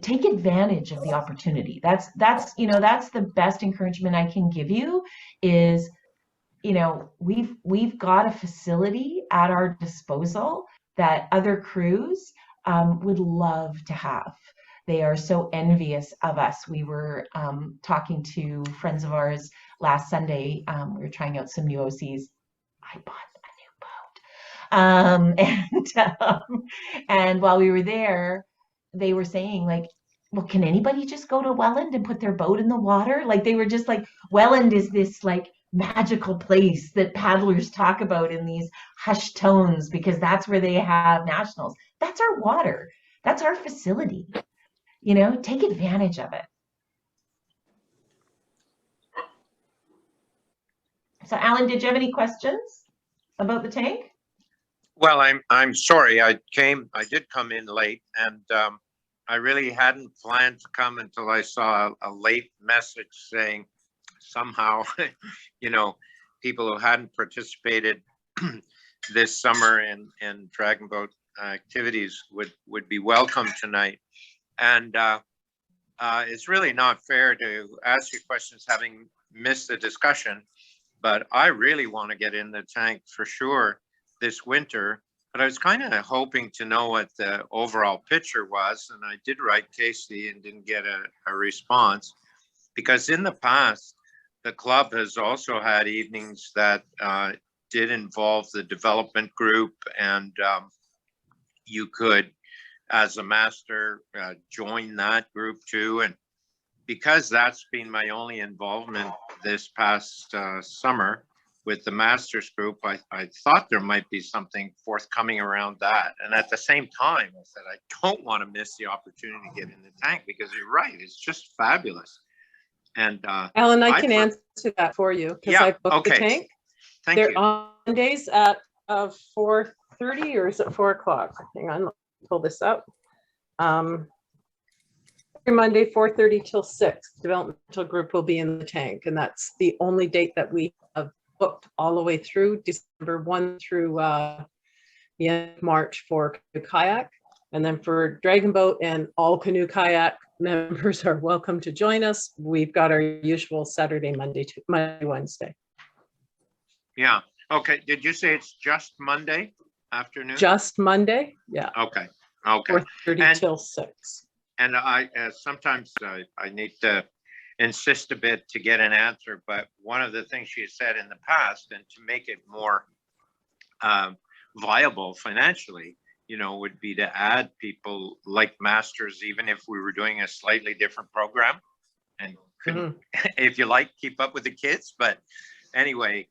take advantage of the opportunity. That's, you know, that's the best encouragement I can give you is, you know, we've got a facility at our disposal that other crews would love to have. They are so envious of us. We were talking to friends of ours last Sunday. We were trying out some new OCs. I bought a new boat. And while we were there, they were saying, like, well, can anybody just go to Welland and put their boat in the water? Like, they were just like, Welland is this like magical place that paddlers talk about in these hushed tones because that's where they have nationals. That's our water. That's our facility. You know, take advantage of it. So Alan, did you have any questions about the tank? Well, I'm sorry. I did come in late, and I really hadn't planned to come until I saw a late message saying somehow, you know, people who hadn't participated this summer in Dragon Boat activities would be welcome tonight. And it's really not fair to ask you questions having missed the discussion, but I really want to get in the tank for sure this winter. But I was kind of hoping to know what the overall picture was, and I did write Casey and didn't get a response, because in the past, the club has also had evenings that did involve the development group, and you could, as a master, join that group too. And because that's been my only involvement this past summer with the masters group, I thought there might be something forthcoming around that. And at the same time, I said, I don't want to miss the opportunity to get in the tank, because you're right, it's just fabulous. And Alan, I can answer that for you, because I booked the tank. Thank They're you. on Mondays at 4:30, or is it 4 o'clock? Hang on, let me pull this up. Every Monday, 4:30 till 6, developmental group will be in the tank, and that's the only date that we have booked all the way through December 1 through the end of March for canoe kayak. And then for Dragon Boat and all canoe kayak members are welcome to join us. We've got our usual Saturday, Monday, Wednesday. Yeah. Okay. Did you say it's just Monday afternoon? Just Monday. Yeah. Okay. Okay. 4:30 till 6. And I sometimes I need to insist a bit to get an answer, but one of the things she said in the past, and to make it more viable financially, would be to add people like masters, even if we were doing a slightly different program, and could, if you like, keep up with the kids. But anyway,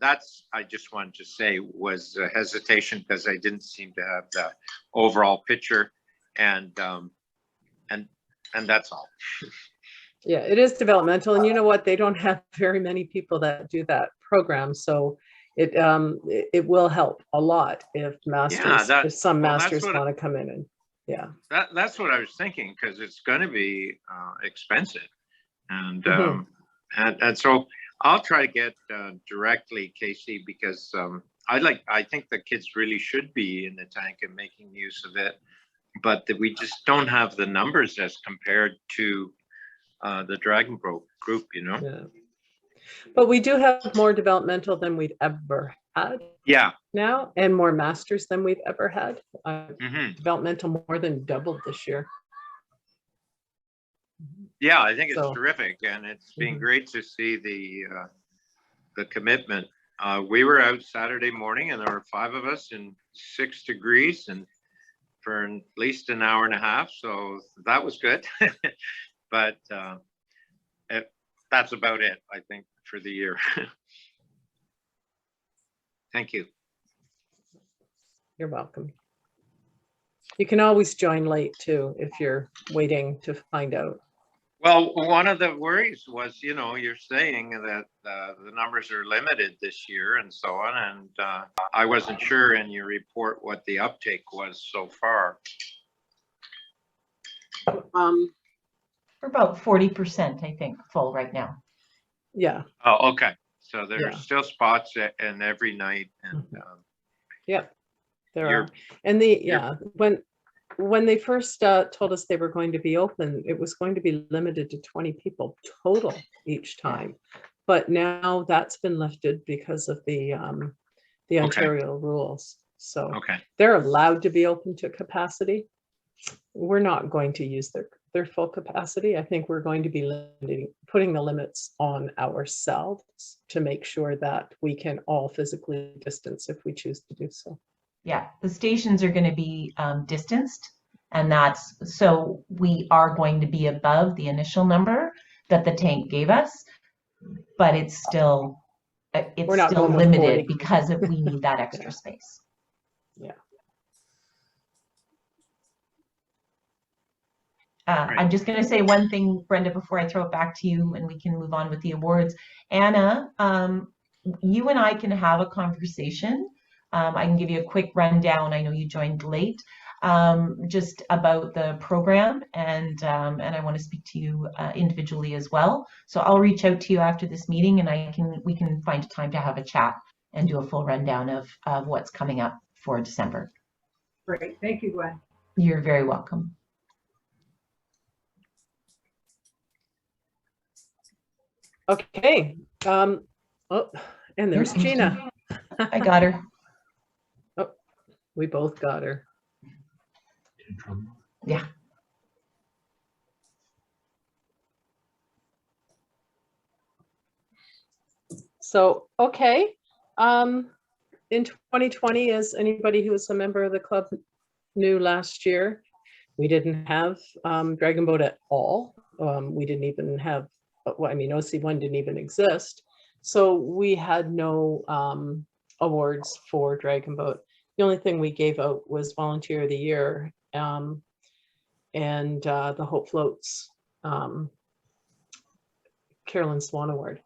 that's, I just wanted to say, was a hesitation because I didn't seem to have the overall picture, and that's all. Yeah, it is developmental, and you know what? They don't have very many people that do that program, so it will help a lot if masters, if some masters want to come in, and that's what I was thinking, because it's going to be expensive, and and so I'll try to get directly, Casey, because I think the kids really should be in the tank and making use of it, but that we just don't have the numbers as compared to the Dragon Boat group, Yeah. But we do have more developmental than we've ever had. Yeah. Now, and more masters than we've ever had. Developmental more than doubled this year. Yeah, I think it's terrific, and it's been great to see the commitment. We were out Saturday morning, and there were 5 of us in 6 degrees, and for at least an hour and a half, so that was good. But that's about it, I think, for the year. Thank you. You're welcome. You can always join late too if you're waiting to find out. Well, one of the worries was, you're saying that the numbers are limited this year and so on, and I wasn't sure in your report what the uptake was so far. We're about 40%, I think, full right now. Yeah. Oh, okay. So there are still spots in every night, and there are. And when they first told us they were going to be open, it was going to be limited to 20 people total each time. But now that's been lifted because of the Ontario rules. So they're allowed to be open to capacity. We're not going to use their full capacity. I think we're going to be putting the limits on ourselves to make sure that we can all physically distance if we choose to do so. Yeah, the stations are going to be distanced, and so we are going to be above the initial number that the tank gave us, but it's still limited because we need that extra space. Yeah. I'm just going to say one thing, Brenda, before I throw it back to you and we can move on with the awards. Anna, you and I can have a conversation. I can give you a quick rundown. I know you joined late, just about the program, and I want to speak to you individually as well. So I'll reach out to you after this meeting, and we can find a time to have a chat and do a full rundown of what's coming up for December. Great, thank you, Gwen. You're very welcome. Okay. Oh, and there's Here's Gina. I got her. Oh, we both got her. Yeah. So, okay. In 2020, as anybody who was a member of the club knew last year, we didn't have Dragon Boat at all. We didn't even have, well, I mean, OC1 didn't even exist. So we had no awards for Dragon Boat. The only thing we gave out was Volunteer of the Year and the Hope Floats Carolyn Swan Award.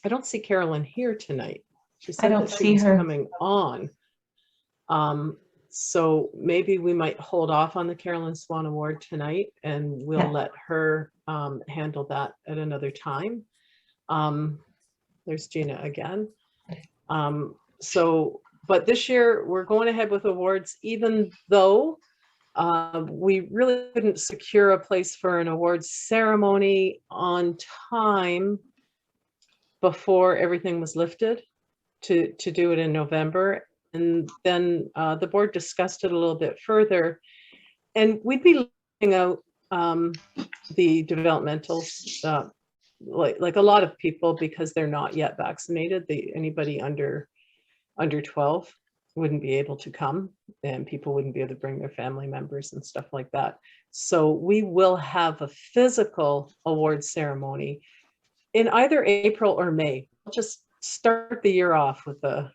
I don't see Carolyn here tonight. She I said don't that she see was her. coming on. So maybe we might hold off on the Carolyn Swan Award tonight, and we'll Yeah. let her handle that at another time. There's Gina again. But this year we're going ahead with awards, even though we really couldn't secure a place for an awards ceremony on time before everything was lifted to do it in November. And then the board discussed it a little bit further, and we'd be looking out the developmentals, like a lot of people, because they're not yet vaccinated. Anybody under 12 wouldn't be able to come, and people wouldn't be able to bring their family members and stuff like that. So we will have a physical award ceremony in either April or May. Just start the year off with a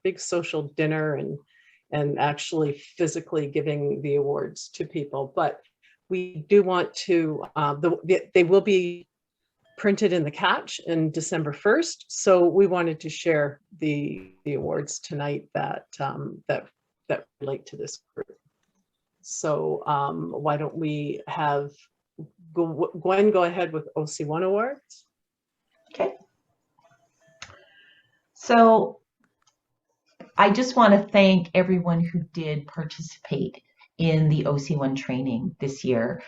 big social dinner and actually physically giving the awards to people. But we do want to, they will be printed in the catch in December 1st. So we wanted to share the awards tonight that relate to this group. So why don't we have Gwen go ahead with OC1 awards? Okay. So I just want to thank everyone who did participate in the OC1 training this year.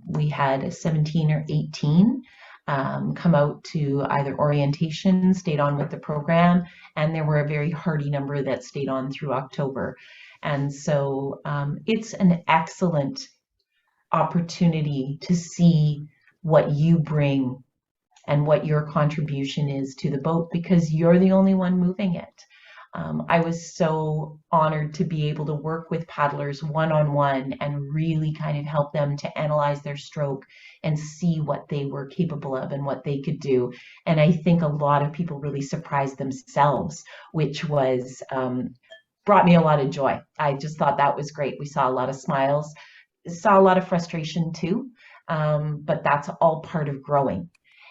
We had 17 or 18 come out to either orientation, stayed on with the program, and there were a very hearty number that stayed on through October. And so it's an excellent opportunity to see what you bring and what your contribution is to the boat, because you're the only one moving it. I was so honored to be able to work with paddlers one-on-one and really kind of help them to analyze their stroke and see what they were capable of and what they could do. And I think a lot of people really surprised themselves, which was brought me a lot of joy. I just thought that was great. We saw a lot of smiles, saw a lot of frustration too, but that's all part of growing.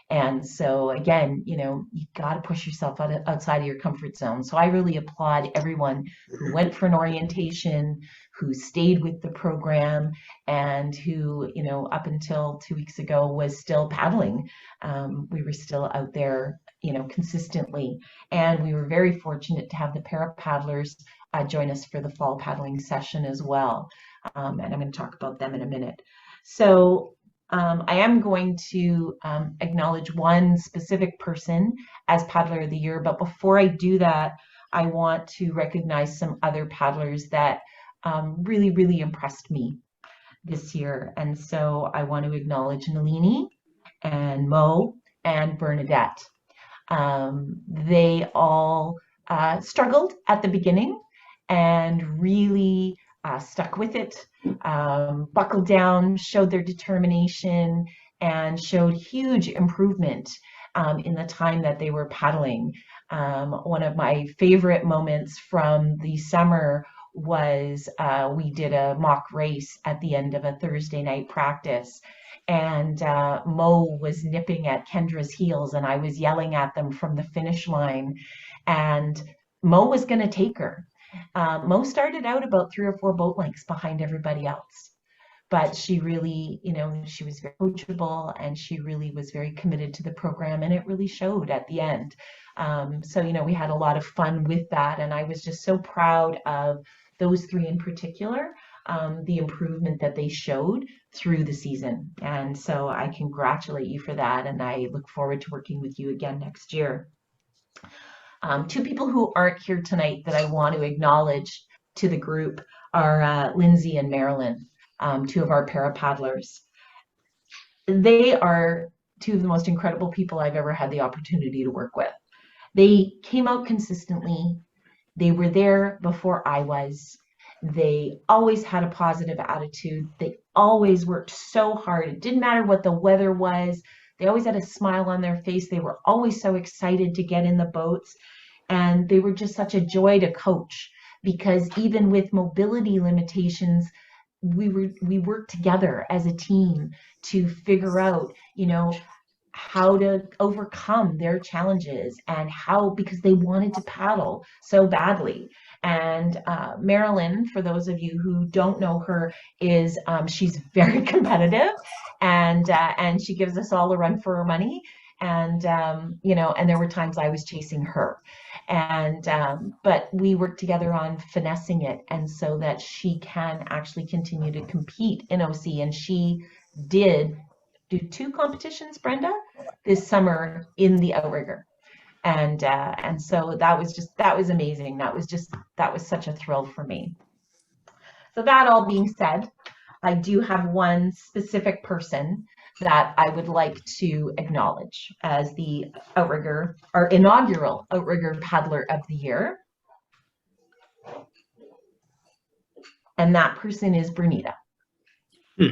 And so again, you got to push yourself outside of your comfort zone. So I really applaud everyone who went for an orientation, who stayed with the program, and who, up until 2 weeks ago was still paddling. We were still out there, consistently. And we were very fortunate to have the para paddlers join us for the fall paddling session as well. And I'm going to talk about them in a minute. So I am going to acknowledge one specific person as Paddler of the Year, but before I do that, I want to recognize some other paddlers that really, really impressed me this year. And so I want to acknowledge Nalini and Mo and Bernadette. They all struggled at the beginning and really stuck with it, buckled down, showed their determination, and showed huge improvement in the time that they were paddling. One of my favorite moments from the summer was we did a mock race at the end of a Thursday night practice, and Mo was nipping at Kendra's heels, and I was yelling at them from the finish line, and Mo was going to take her. Mo started out about 3 or 4 boat lengths behind everybody else, but she really, you know, she was very coachable and she really was very committed to the program, and it really showed at the end. So, you know, we had a lot of fun with that, and I was just so proud of those three in particular, the improvement that they showed through the season. And so I congratulate you for that, and I look forward to working with you again next year. Two people who aren't here tonight that I want to acknowledge to the group are Lindsay and Marilyn, two of our para paddlers. They are two of the most incredible people I've ever had the opportunity to work with. They came out consistently. They were there before I was. They always had a positive attitude. They always worked so hard. It didn't matter what the weather was. They always had a smile on their face. They were always so excited to get in the boats. And they were just such a joy to coach, because even with mobility limitations, we worked together as a team to figure out, you know, how to overcome their challenges, and how, because they wanted to paddle so badly. And Marilyn, for those of you who don't know her, is she's very competitive, and she gives us all a run for our money. And you know, and there were times I was chasing her, and but we worked together on finessing it, and so that she can actually continue to compete in OC. And she did do 2 competitions, Brenda, this summer in the outrigger. And so that was amazing. That was such a thrill for me. So that all being said, I do have one specific person that I would like to acknowledge as the outrigger, our inaugural outrigger paddler of the year. And that person is Bernita.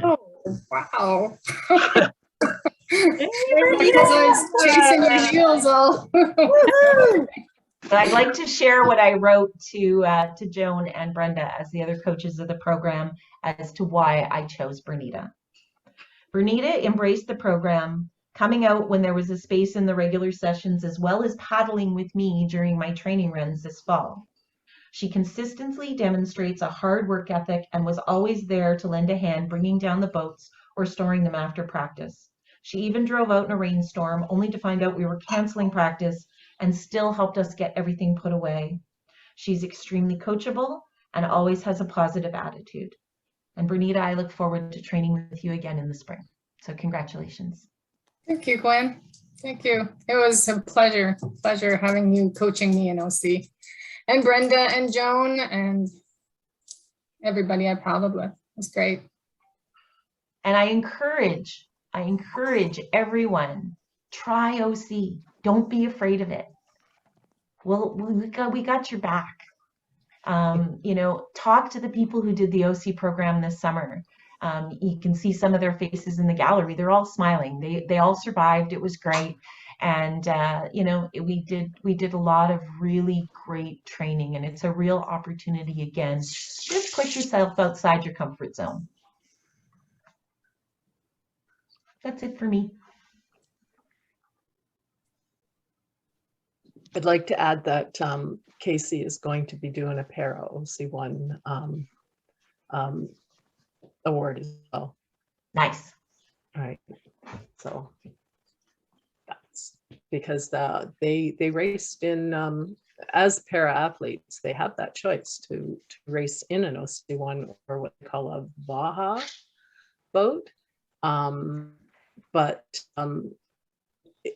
Oh, wow. Because I was chasing your heels all. But I'd like to share what I wrote to Joan and Brenda as the other coaches of the program as to why I chose Bernita. Bernita embraced the program, coming out when there was a space in the regular sessions, as well as paddling with me during my training runs this fall. She consistently demonstrates a hard work ethic and was always there to lend a hand bringing down the boats or storing them after practice. She even drove out in a rainstorm only to find out we were canceling practice, and still helped us get everything put away. She's extremely coachable and always has a positive attitude. And Bernita, I look forward to training with you again in the spring. So congratulations. Thank you, Gwen. Thank you. It was a pleasure having you coaching me in OC. And Brenda and Joan and everybody I paddled with. It was great. And I encourage everyone, try OC. Don't be afraid of it. Well, we got your back. You know, talk to the people who did the OC program this summer. You can see some of their faces in the gallery. They're all smiling. They all survived. It was great. And you know, we did a lot of really great training, and it's a real opportunity again. Just push yourself outside your comfort zone. That's it for me. I'd like to add that Casey is going to be doing a para OC1 award as well. Nice. All right. So that's because they raced in as para athletes. They have that choice to race in an OC1 or what they call a Baja boat. But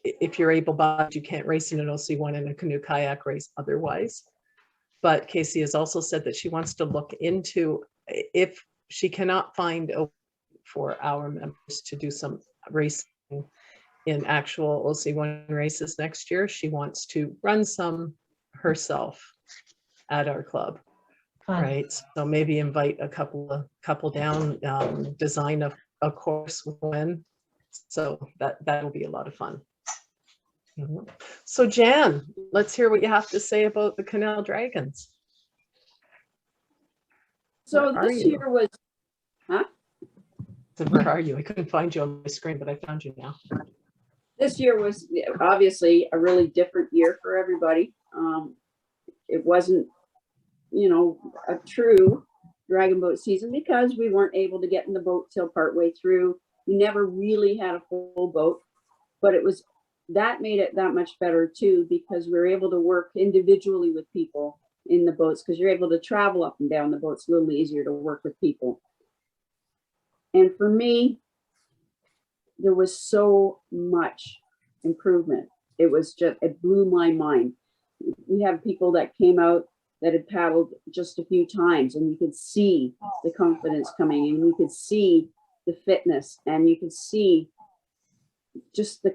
if you're able-bodied, you can't race in an OC1 and a canoe kayak race otherwise. But Casey has also said that she wants to look into, if she cannot find a for our members to do some racing in actual OC1 races next year, she wants to run some herself at our club. Fun. Right? So maybe invite a couple down, design a course with Gwen. So that'll be a lot of fun. So Jan, let's hear what you have to say about the Canal Dragons. So this year was, huh? So where are you? I couldn't find you on my screen, but I found you now. This year was obviously a really different year for everybody. It wasn't, you know, a true dragon boat season because we weren't able to get in the boat till partway through. We never really had a full boat, but that made it that much better too, because we were able to work individually with people in the boats, because you're able to travel up and down the boats a little easier to work with people. And for me, there was so much improvement. It blew my mind. We have people that came out that had paddled just a few times, and you could see the confidence coming in, you could see the fitness, and you could see just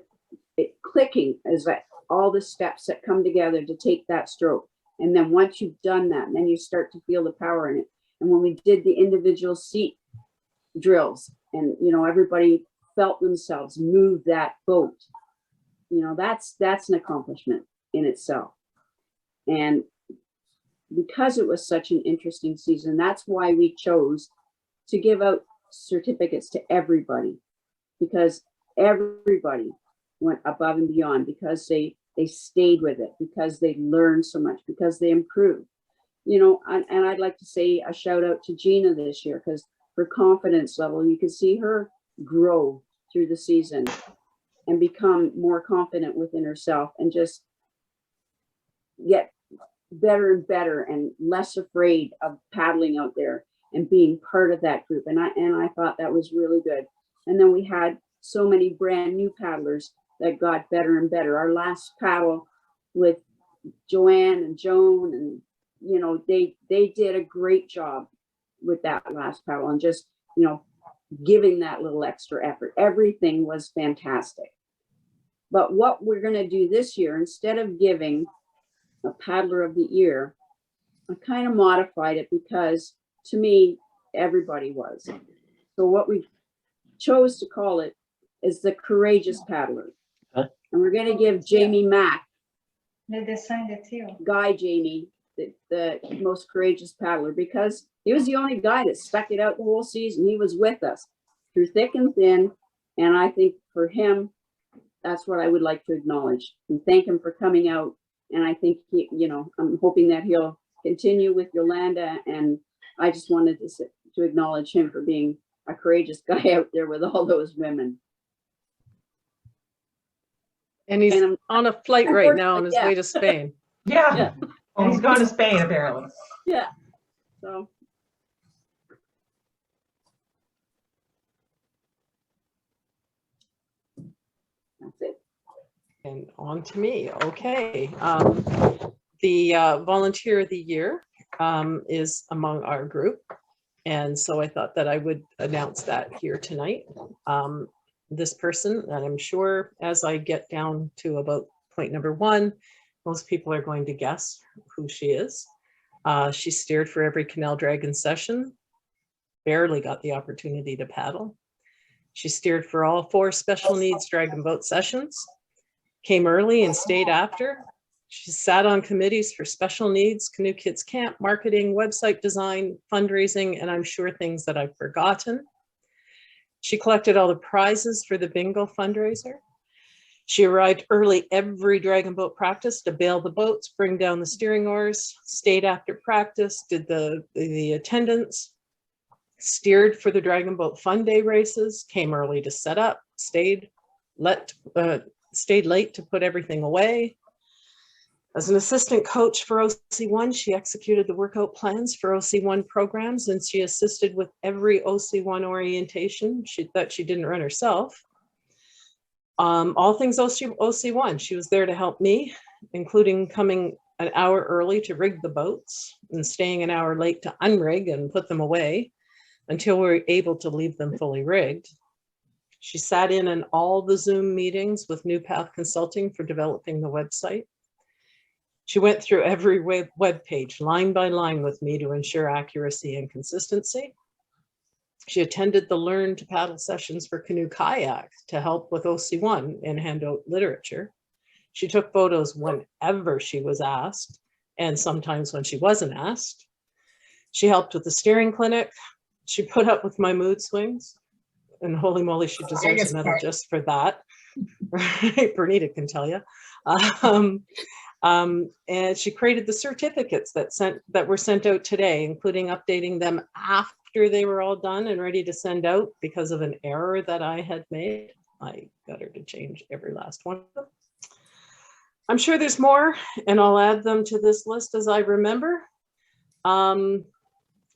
it clicking as that all the steps that come together to take that stroke. And then once you've done that, then you start to feel the power in it. And when we did the individual seat drills, and everybody felt themselves move that boat, that's an accomplishment in itself. And because it was such an interesting season, that's why we chose to give out certificates to everybody, because everybody went above and beyond, because they stayed with it, because they learned so much, because they improved. And I'd like to say a shout out to Gina this year, because her confidence level, you can see her grow through the season and become more confident within herself, and just get better and better and less afraid of paddling out there and being part of that group. And I thought that was really good. And then we had so many brand new paddlers that got better and better. Our last paddle with Joanne and Joan, and they did a great job with that last paddle, and just giving that little extra effort. Everything was fantastic. But what we're going to do this year, instead of giving a paddler of the year, I kind of modified it, because to me everybody was. So what we chose to call it is the courageous paddler. And we're going to give Jamie Mack, Guy Jamie, the most courageous paddler, because he was the only guy that stuck it out the whole season. He was with us through thick and thin. And I think for him, that's what I would like to acknowledge and thank him for coming out. And I think I'm hoping that he'll continue with Yolanda. And I just wanted to acknowledge him for being a courageous guy out there with all those women. And he's on a flight right now on his way to Spain. Yeah. And he's gone to Spain, apparently. Yeah. So. That's it. And on to me. Okay. The volunteer of the year is among our group. And so I thought that I would announce that here tonight. This person, and I'm sure as I get down to about point number 1, most people are going to guess who she is. She steered for every Canal Dragons session, barely got the opportunity to paddle. She steered for all 4 special needs dragon boat sessions, came early and stayed after. She sat on committees for special needs, Canoe Kids Camp, marketing, website design, fundraising, and I'm sure things that I've forgotten. She collected all the prizes for the bingo fundraiser. She arrived early every dragon boat practice to bail the boats, bring down the steering oars, stayed after practice, did the attendance, steered for the dragon boat fun day races, came early to set up, stayed late to put everything away. As an assistant coach for OC1, she executed the workout plans for OC1 programs, and she assisted with every OC1 orientation that she didn't run herself. All things OC1, she was there to help me, including coming an hour early to rig the boats and staying an hour late to unrig and put them away until we were able to leave them fully rigged. She sat in on all the Zoom meetings with New Path Consulting for developing the website. She went through every web page line by line with me to ensure accuracy and consistency. She attended the Learn to Paddle sessions for Canoe Kayak to help with OC1 and hand out literature. She took photos whenever she was asked, and sometimes when she wasn't asked. She helped with the steering clinic. She put up with my mood swings, and holy moly, she deserves a medal just for that. Right? Bernita can tell you. And she created the certificates that were sent out today, including updating them after they were all done and ready to send out because of an error that I had made. I got her to change every last one of them. I'm sure there's more, and I'll add them to this list as I remember. Can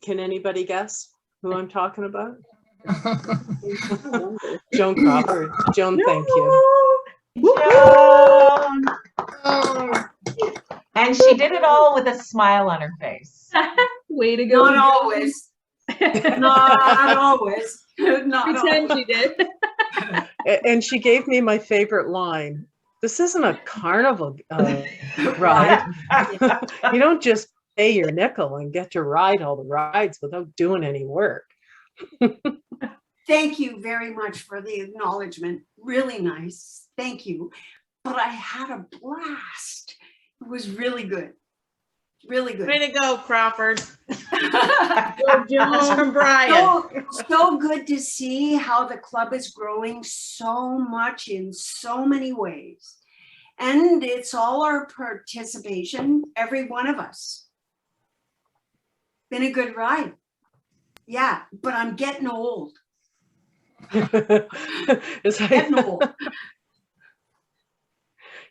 anybody guess who I'm talking about? Joan Crawford. Joan, thank you. Joan! And she did it all with a smile on her face. Way to go. Not always. Not always. Not Pretend always. she did. And she gave me my favorite line. This isn't a carnival ride. You don't just pay your nickel and get to ride all the rides without doing any work. Thank you very much for the acknowledgement. Really nice. Thank you. But I had a blast. It was really good. Really good. Way to go, Crawford. Jones from Brian. So good to see how the club is growing so much in so many ways. And it's all our participation, every one of us. Been a good ride. Yeah, but I'm getting old. Getting old.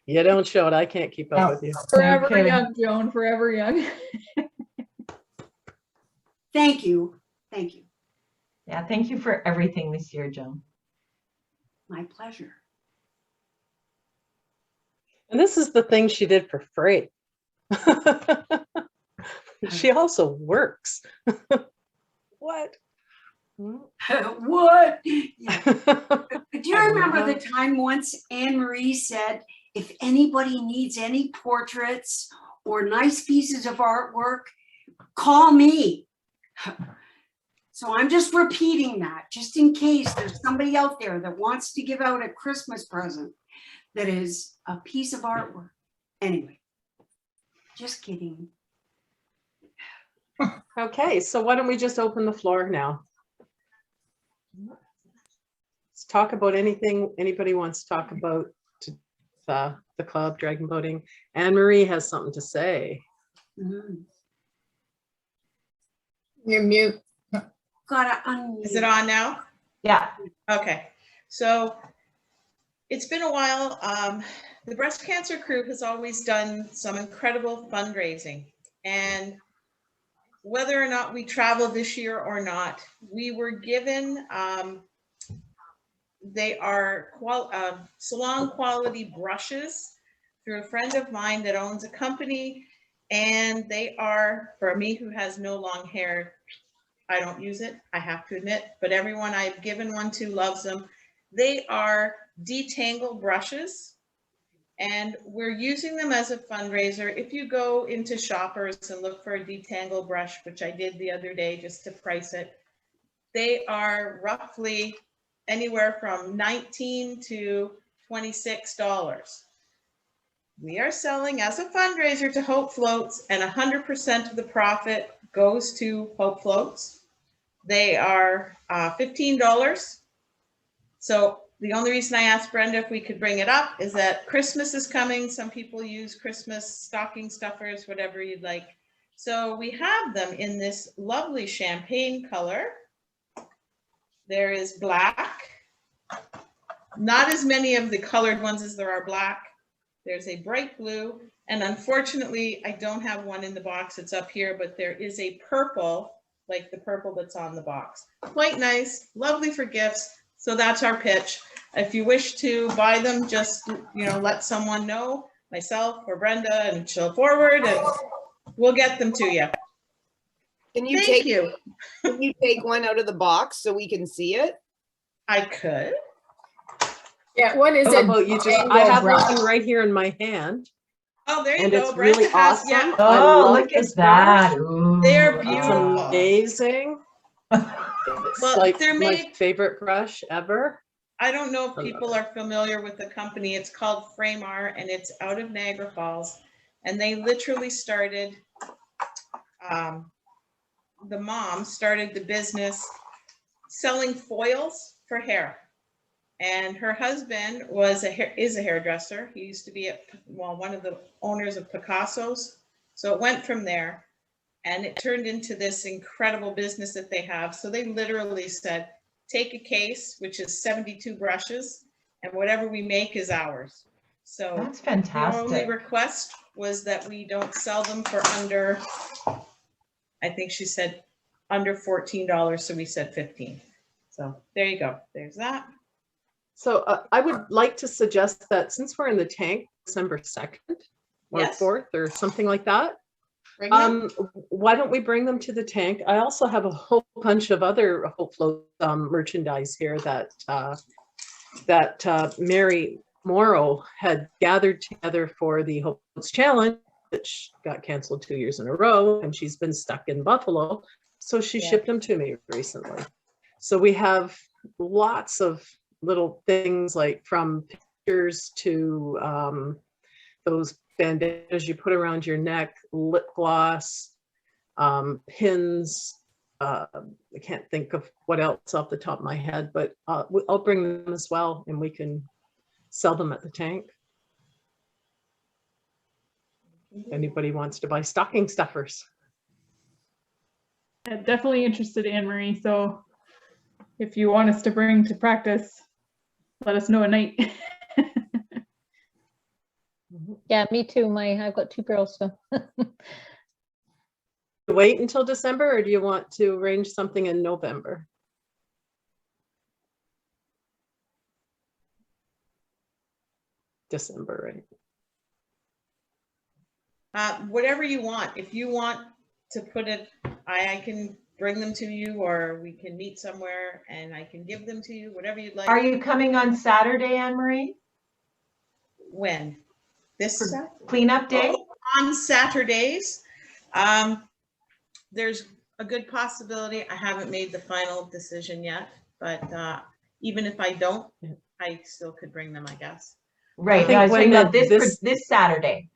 You don't show it. I can't keep up with you. Forever young, Joan, forever young. Thank you. Thank you. Yeah, thank you for everything this year, Joan. My pleasure. And this is the thing she did for free. She also works. What? What? Yeah. Do you remember the time once Anne-Marie said, if anybody needs any portraits or nice pieces of artwork, call me. So I'm just repeating that, just in case there's somebody out there that wants to give out a Christmas present that is a piece of artwork. Anyway, just kidding. Okay, so why don't we just open the floor now? Let's talk about anything anybody wants to talk about to the club, dragon boating. Anne-Marie has something to say. You're mute. Gotta unmute. Is it on now? Yeah. Okay. So it's been a while. The breast cancer crew has always done some incredible fundraising, and whether or not we travel this year or not, we were given, they are salon quality brushes through a friend of mine that owns a company, and they are, for me who has no long hair, I don't use it, I have to admit, but everyone I've given one to loves them. They are Detangle Brushes, and we're using them as a fundraiser. If you go into Shoppers and look for a Detangle brush, which I did the other day just to price it, they are roughly anywhere from $19 to $26. We are selling as a fundraiser to Hope Floats, and 100% of the profit goes to Hope Floats. They are $15. So the only reason I asked Brenda if we could bring it up is that Christmas is coming. Some people use Christmas stocking stuffers, whatever you'd like. So we have them in this lovely champagne color. There is black. Not as many of the colored ones as there are black. There's a bright blue. And unfortunately, I don't have one in the box. It's up here, but there is a purple, like the purple that's on the box. Quite nice, lovely for gifts. So that's our pitch. If you wish to buy them, just let someone know, myself or Brenda, and she'll forward, and we'll get them to you. Can you Can you take one out of the box so we can see it? I could. Yeah, what is How it? about you just, I have one right here in my hand. Oh, there you and go. It's Brenda really has, awesome. yeah. Oh, look at that. They're It's beautiful. amazing. It's Well, like they're my made- favorite brush ever. I don't know if people are familiar with the company. It's called Frame Art, and it's out of Niagara Falls. And they literally started, the mom started the business selling foils for hair. And her husband is a hairdresser. He used to be one of the owners of Picasso's. So it went from there, and it turned into this incredible business that they have. So they literally said, take a case, which is 72 brushes, and whatever we make is ours. So That's the only fantastic. request was that we don't sell them for under, I think she said under $14. So we said 15. So there you go. There's that. So I would like to suggest that since we're in the tank, December 2nd or Yes. 4th or something like that, Bring them. why don't we bring them to the tank? I also have a whole bunch of other Hope Float merchandise here that Mary Morrow had gathered together for the Hope Floats Challenge, which got canceled 2 years in a row, and she's been stuck in Buffalo. So she shipped them to me recently. So we have lots of little things, like from pictures to those bandanas you put around your neck, lip gloss, pins. I can't think of what else off the top of my head, but I'll bring them as well, and we can sell them at the tank. Anybody wants to buy stocking stuffers? I'm definitely interested, Anne Marie. So if you want us to bring to practice, let us know at night. Yeah, me too. I've got 2 girls, so. Wait until December, or do you want to arrange something in November? December, right? Whatever you want. If you want to put it, I can bring them to you, or we can meet somewhere and I can give them to you, whatever you'd like. Are you coming on Saturday, Anne Marie? When? This cleanup day? Oh, on Saturdays. There's a good possibility. I haven't made the final decision yet, but even if I don't, I still could bring them, I guess. Right. No, I was talking about this Saturday.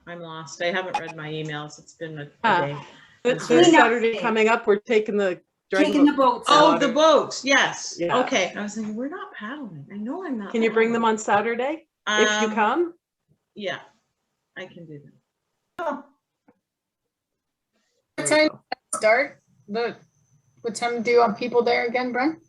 I'm lost. I haven't read my emails. It's been a day. This Saturday coming up, we're taking the boats. Oh, the boats. Yes. Yeah. Okay. I was thinking, we're not paddling. I know I'm not. Can you bring them on Saturday if you come? Yeah, I can do that. Oh. What time start? What time do you want people there again, Brent?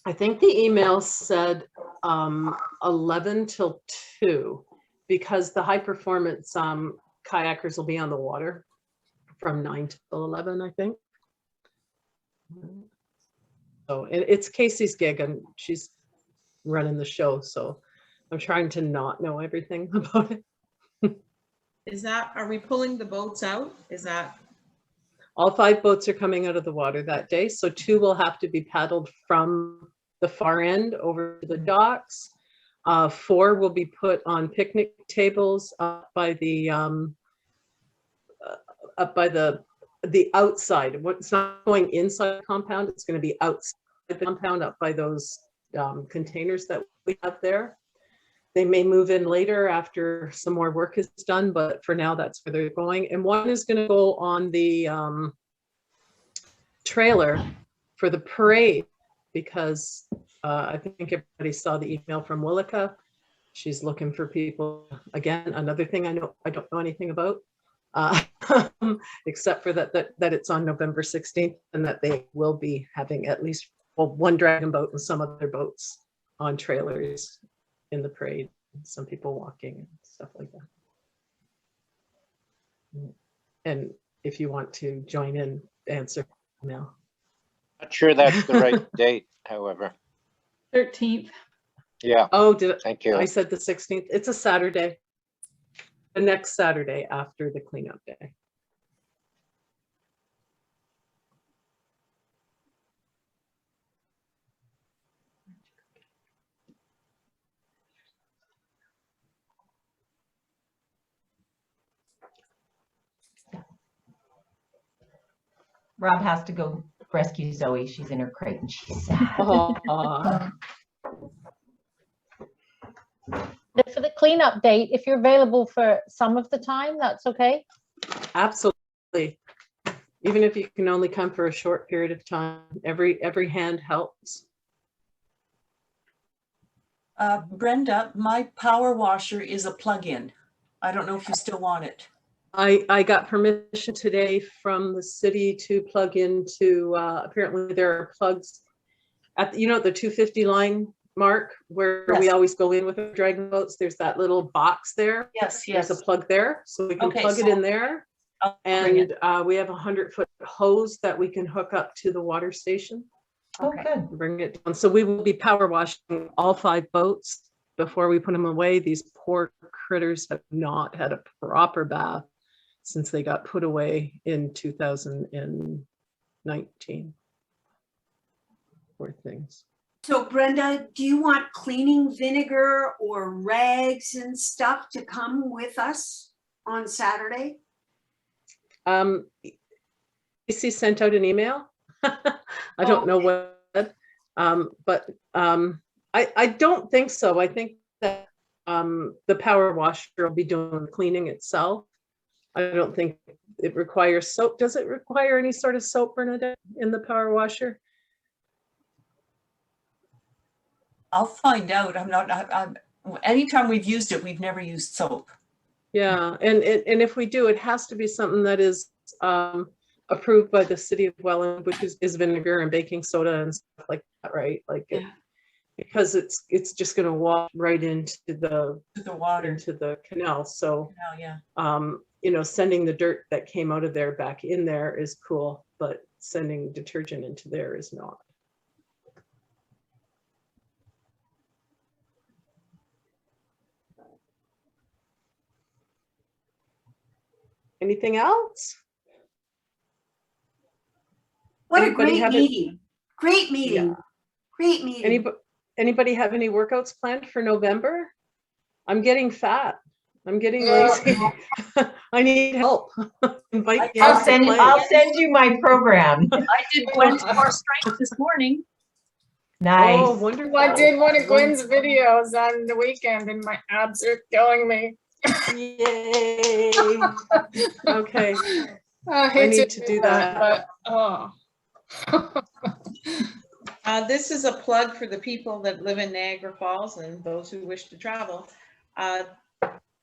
I think the email said 11 till 2, because the high performance kayakers will be on the water from 9 till 11, I think. So it's Casey's gig, and she's running the show, so I'm trying to not know everything about it. Are we pulling the boats out? All 5 boats are coming out of the water that day, so 2 will have to be paddled from the far end over to the docks. 4 will be put on picnic tables up by the outside. It's not going inside the compound, it's going to be outside the compound, up by those containers that we have there. They may move in later after some more work is done, but for now, that's where they're going. And 1 is going to go on the trailer for the parade, because I think everybody saw the email from Willika. She's looking for people. Again, another thing I don't know anything about, except for that it's on November 16th, and that they will be having at least 1 dragon boat and some other boats on trailers in the parade, some people walking and stuff like that. And if you want to join in, answer email. Not sure that's the right date, however. 13th. Yeah. Oh, thank you. I said the 16th. It's a Saturday. The next Saturday after the cleanup day. Rob has to go rescue Zoe. She's in her crate and she's sad. For the cleanup date, if you're available for some of the time, that's okay. Absolutely. Even if you can only come for a short period of time, every hand helps. Brenda, my power washer is a plug-in. I don't know if you still want it. I got permission today from the city to plug into, apparently there are plugs at, the 250 line mark where we Yes. always go in with our dragon boats. There's that little box there. Yes, There's yes. a plug there, so we can Okay, plug it so in there. I'll bring it. And we have a 100-foot hose that we can hook up to the water station. Oh, Okay. good. Bring it down. So we will be power washing all 5 boats before we put them away. These poor critters have not had a proper bath since they got put away in 2019. Poor things. So Brenda, do you want cleaning vinegar or rags and stuff to come with us on Saturday? AC sent out an email. I don't know what, but I don't think so. I think that the power washer will be doing the cleaning itself. I don't think it requires soap. Does it require any sort of soap, Bernadette, in the power washer? I'll find out. Anytime we've used it, we've never used soap. Yeah, and if we do, it has to be something that is approved by the city of Welland, which is vinegar and baking soda and stuff like that, right? Like, because it's just going to walk right into the water, into the canal. So, yeah. Sending the dirt that came out of there back in there is cool, but sending detergent into there is not. Anything else? What Anybody a have great meeting. Great meeting. Yeah. Great meeting. Anybody have any workouts planned for November? I'm getting fat. I'm getting lazy. I need help. Invite me I'll out to play. send you my program. I did Gwen's core strength this morning. Nice. Oh, wonderful. I did one of Gwen's videos on the weekend and my abs are killing me. Yay. Okay. I need to do that. But, oh. This is a plug for the people that live in Niagara Falls and those who wish to travel.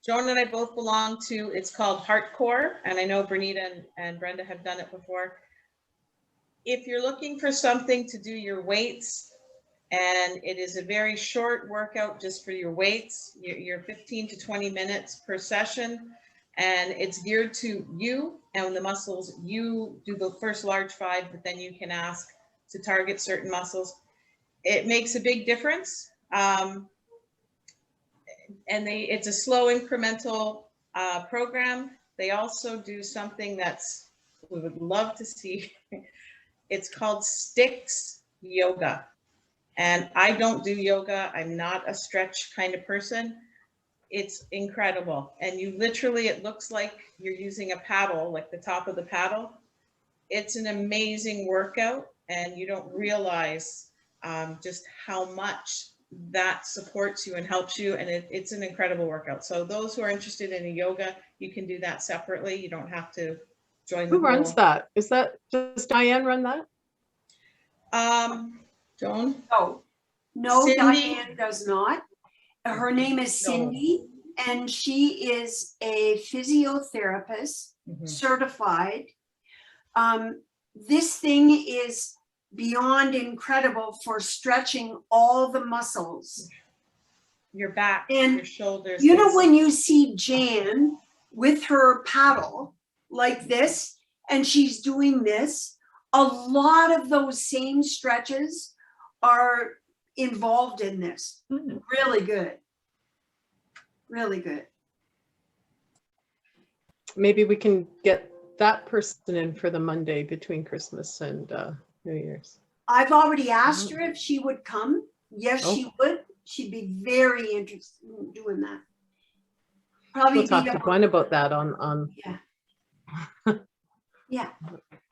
Joan and I both belong to, it's called Heartcore, and I know Bernita and Brenda have done it before. If you're looking for something to do your weights, and it is a very short workout just for your weights, you're 15 to 20 minutes per session, and it's geared to you and the muscles. You do the first large 5, but then you can ask to target certain muscles. It makes a big difference. And it's a slow incremental program. They also do something that's, we would love to see. It's called Styx Yoga. And I don't do yoga. I'm not a stretch kind of person. It's incredible. And you literally, it looks like you're using a paddle, like the top of the paddle. It's an amazing workout, and you don't realize just how much that supports you and helps you. And it's an incredible workout. So those who are interested in a yoga, you can do that separately. You don't have to join the Who runs that? Does Diane run that? Joan? No, Cindy? Diane does not. Her name is Cindy, and she is a physiotherapist, certified. This thing is beyond incredible for stretching all the muscles. Your back, and your shoulders. You know, when you see Jan with her paddle like this, and she's doing this, a lot of those same stretches are involved in this. Really good. Really good. Maybe we can get that person in for the Monday between Christmas and New Year's. I've already asked her if she would come. Yes, she would. She'd be very interested in doing that. Probably We'll talk to Gwen about that on Yeah. Yeah.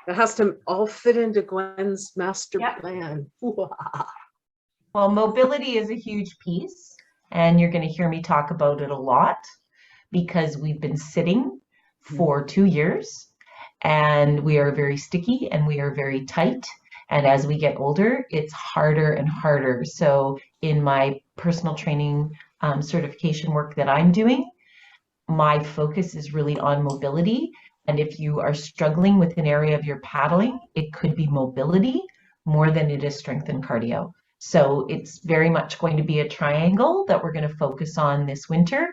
It has to all fit into Gwen's master plan. Well, mobility is a huge piece, and you're going to hear me talk about it a lot because we've been sitting for 2 years, and we are very sticky and we are very tight. And as we get older, it's harder and harder. So in my personal training certification work that I'm doing, my focus is really on mobility. And if you are struggling with an area of your paddling, it could be mobility more than it is strength and cardio. So it's very much going to be a triangle that we're going to focus on this winter.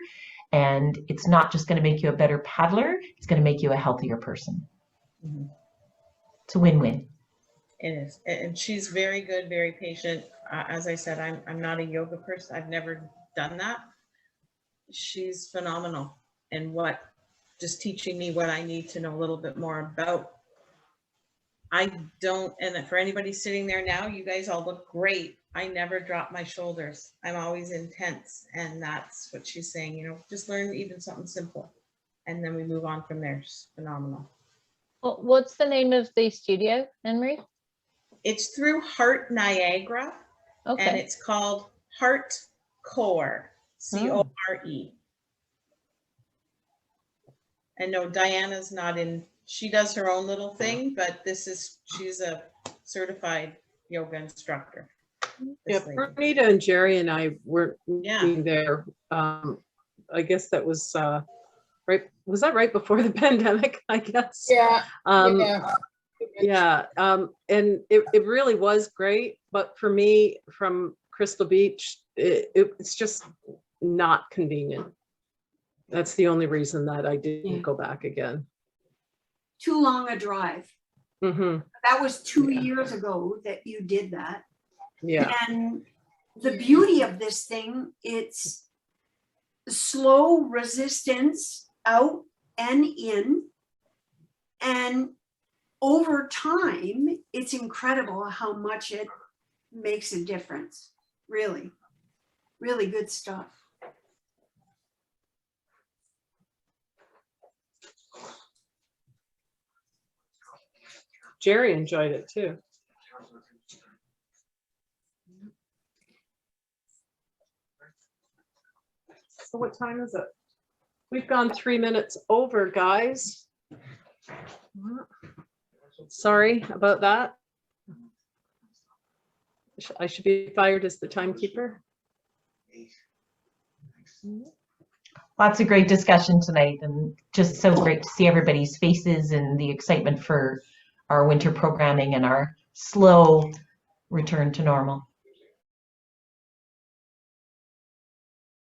And it's not just going to make you a better paddler, it's going to make you a healthier person. Mm-hmm. It's a win-win. It is, and she's very good, very patient. As I said, I'm not a yoga person. I've never done that. She's phenomenal, and just teaching me what I need to know a little bit more about. I don't, and for anybody sitting there now, you guys all look great. I never drop my shoulders. I'm always intense, and that's what she's saying. You know, just learn even something simple, and then we move on from there. She's phenomenal. Well, what's the name of the studio, Anne-Marie? It's through Heart Niagara, Okay. and it's called Heart Core, C-O-R-E. And no, Diana's not in, she does her own little thing, but she's a certified yoga instructor. Yeah, Bernita and Jerry and I were meeting there. I guess that was right. Was that right before the pandemic? I guess. Yeah. Yeah. And it really was great. But for me, from Crystal Beach, it's just not convenient. That's the only reason that I didn't go back again. Too long a drive. Mm-hmm. That was 2 years ago that you did that. Yeah. And the beauty of this thing, it's slow resistance out and in. And over time, it's incredible how much it makes a difference. Really, really good stuff. Jerry enjoyed it too. So what time is it? We've gone 3 minutes over, guys. Sorry about that. I should be fired as the timekeeper. Lots of great discussion tonight, and just so great to see everybody's faces and the excitement for our winter programming and our slow return to normal.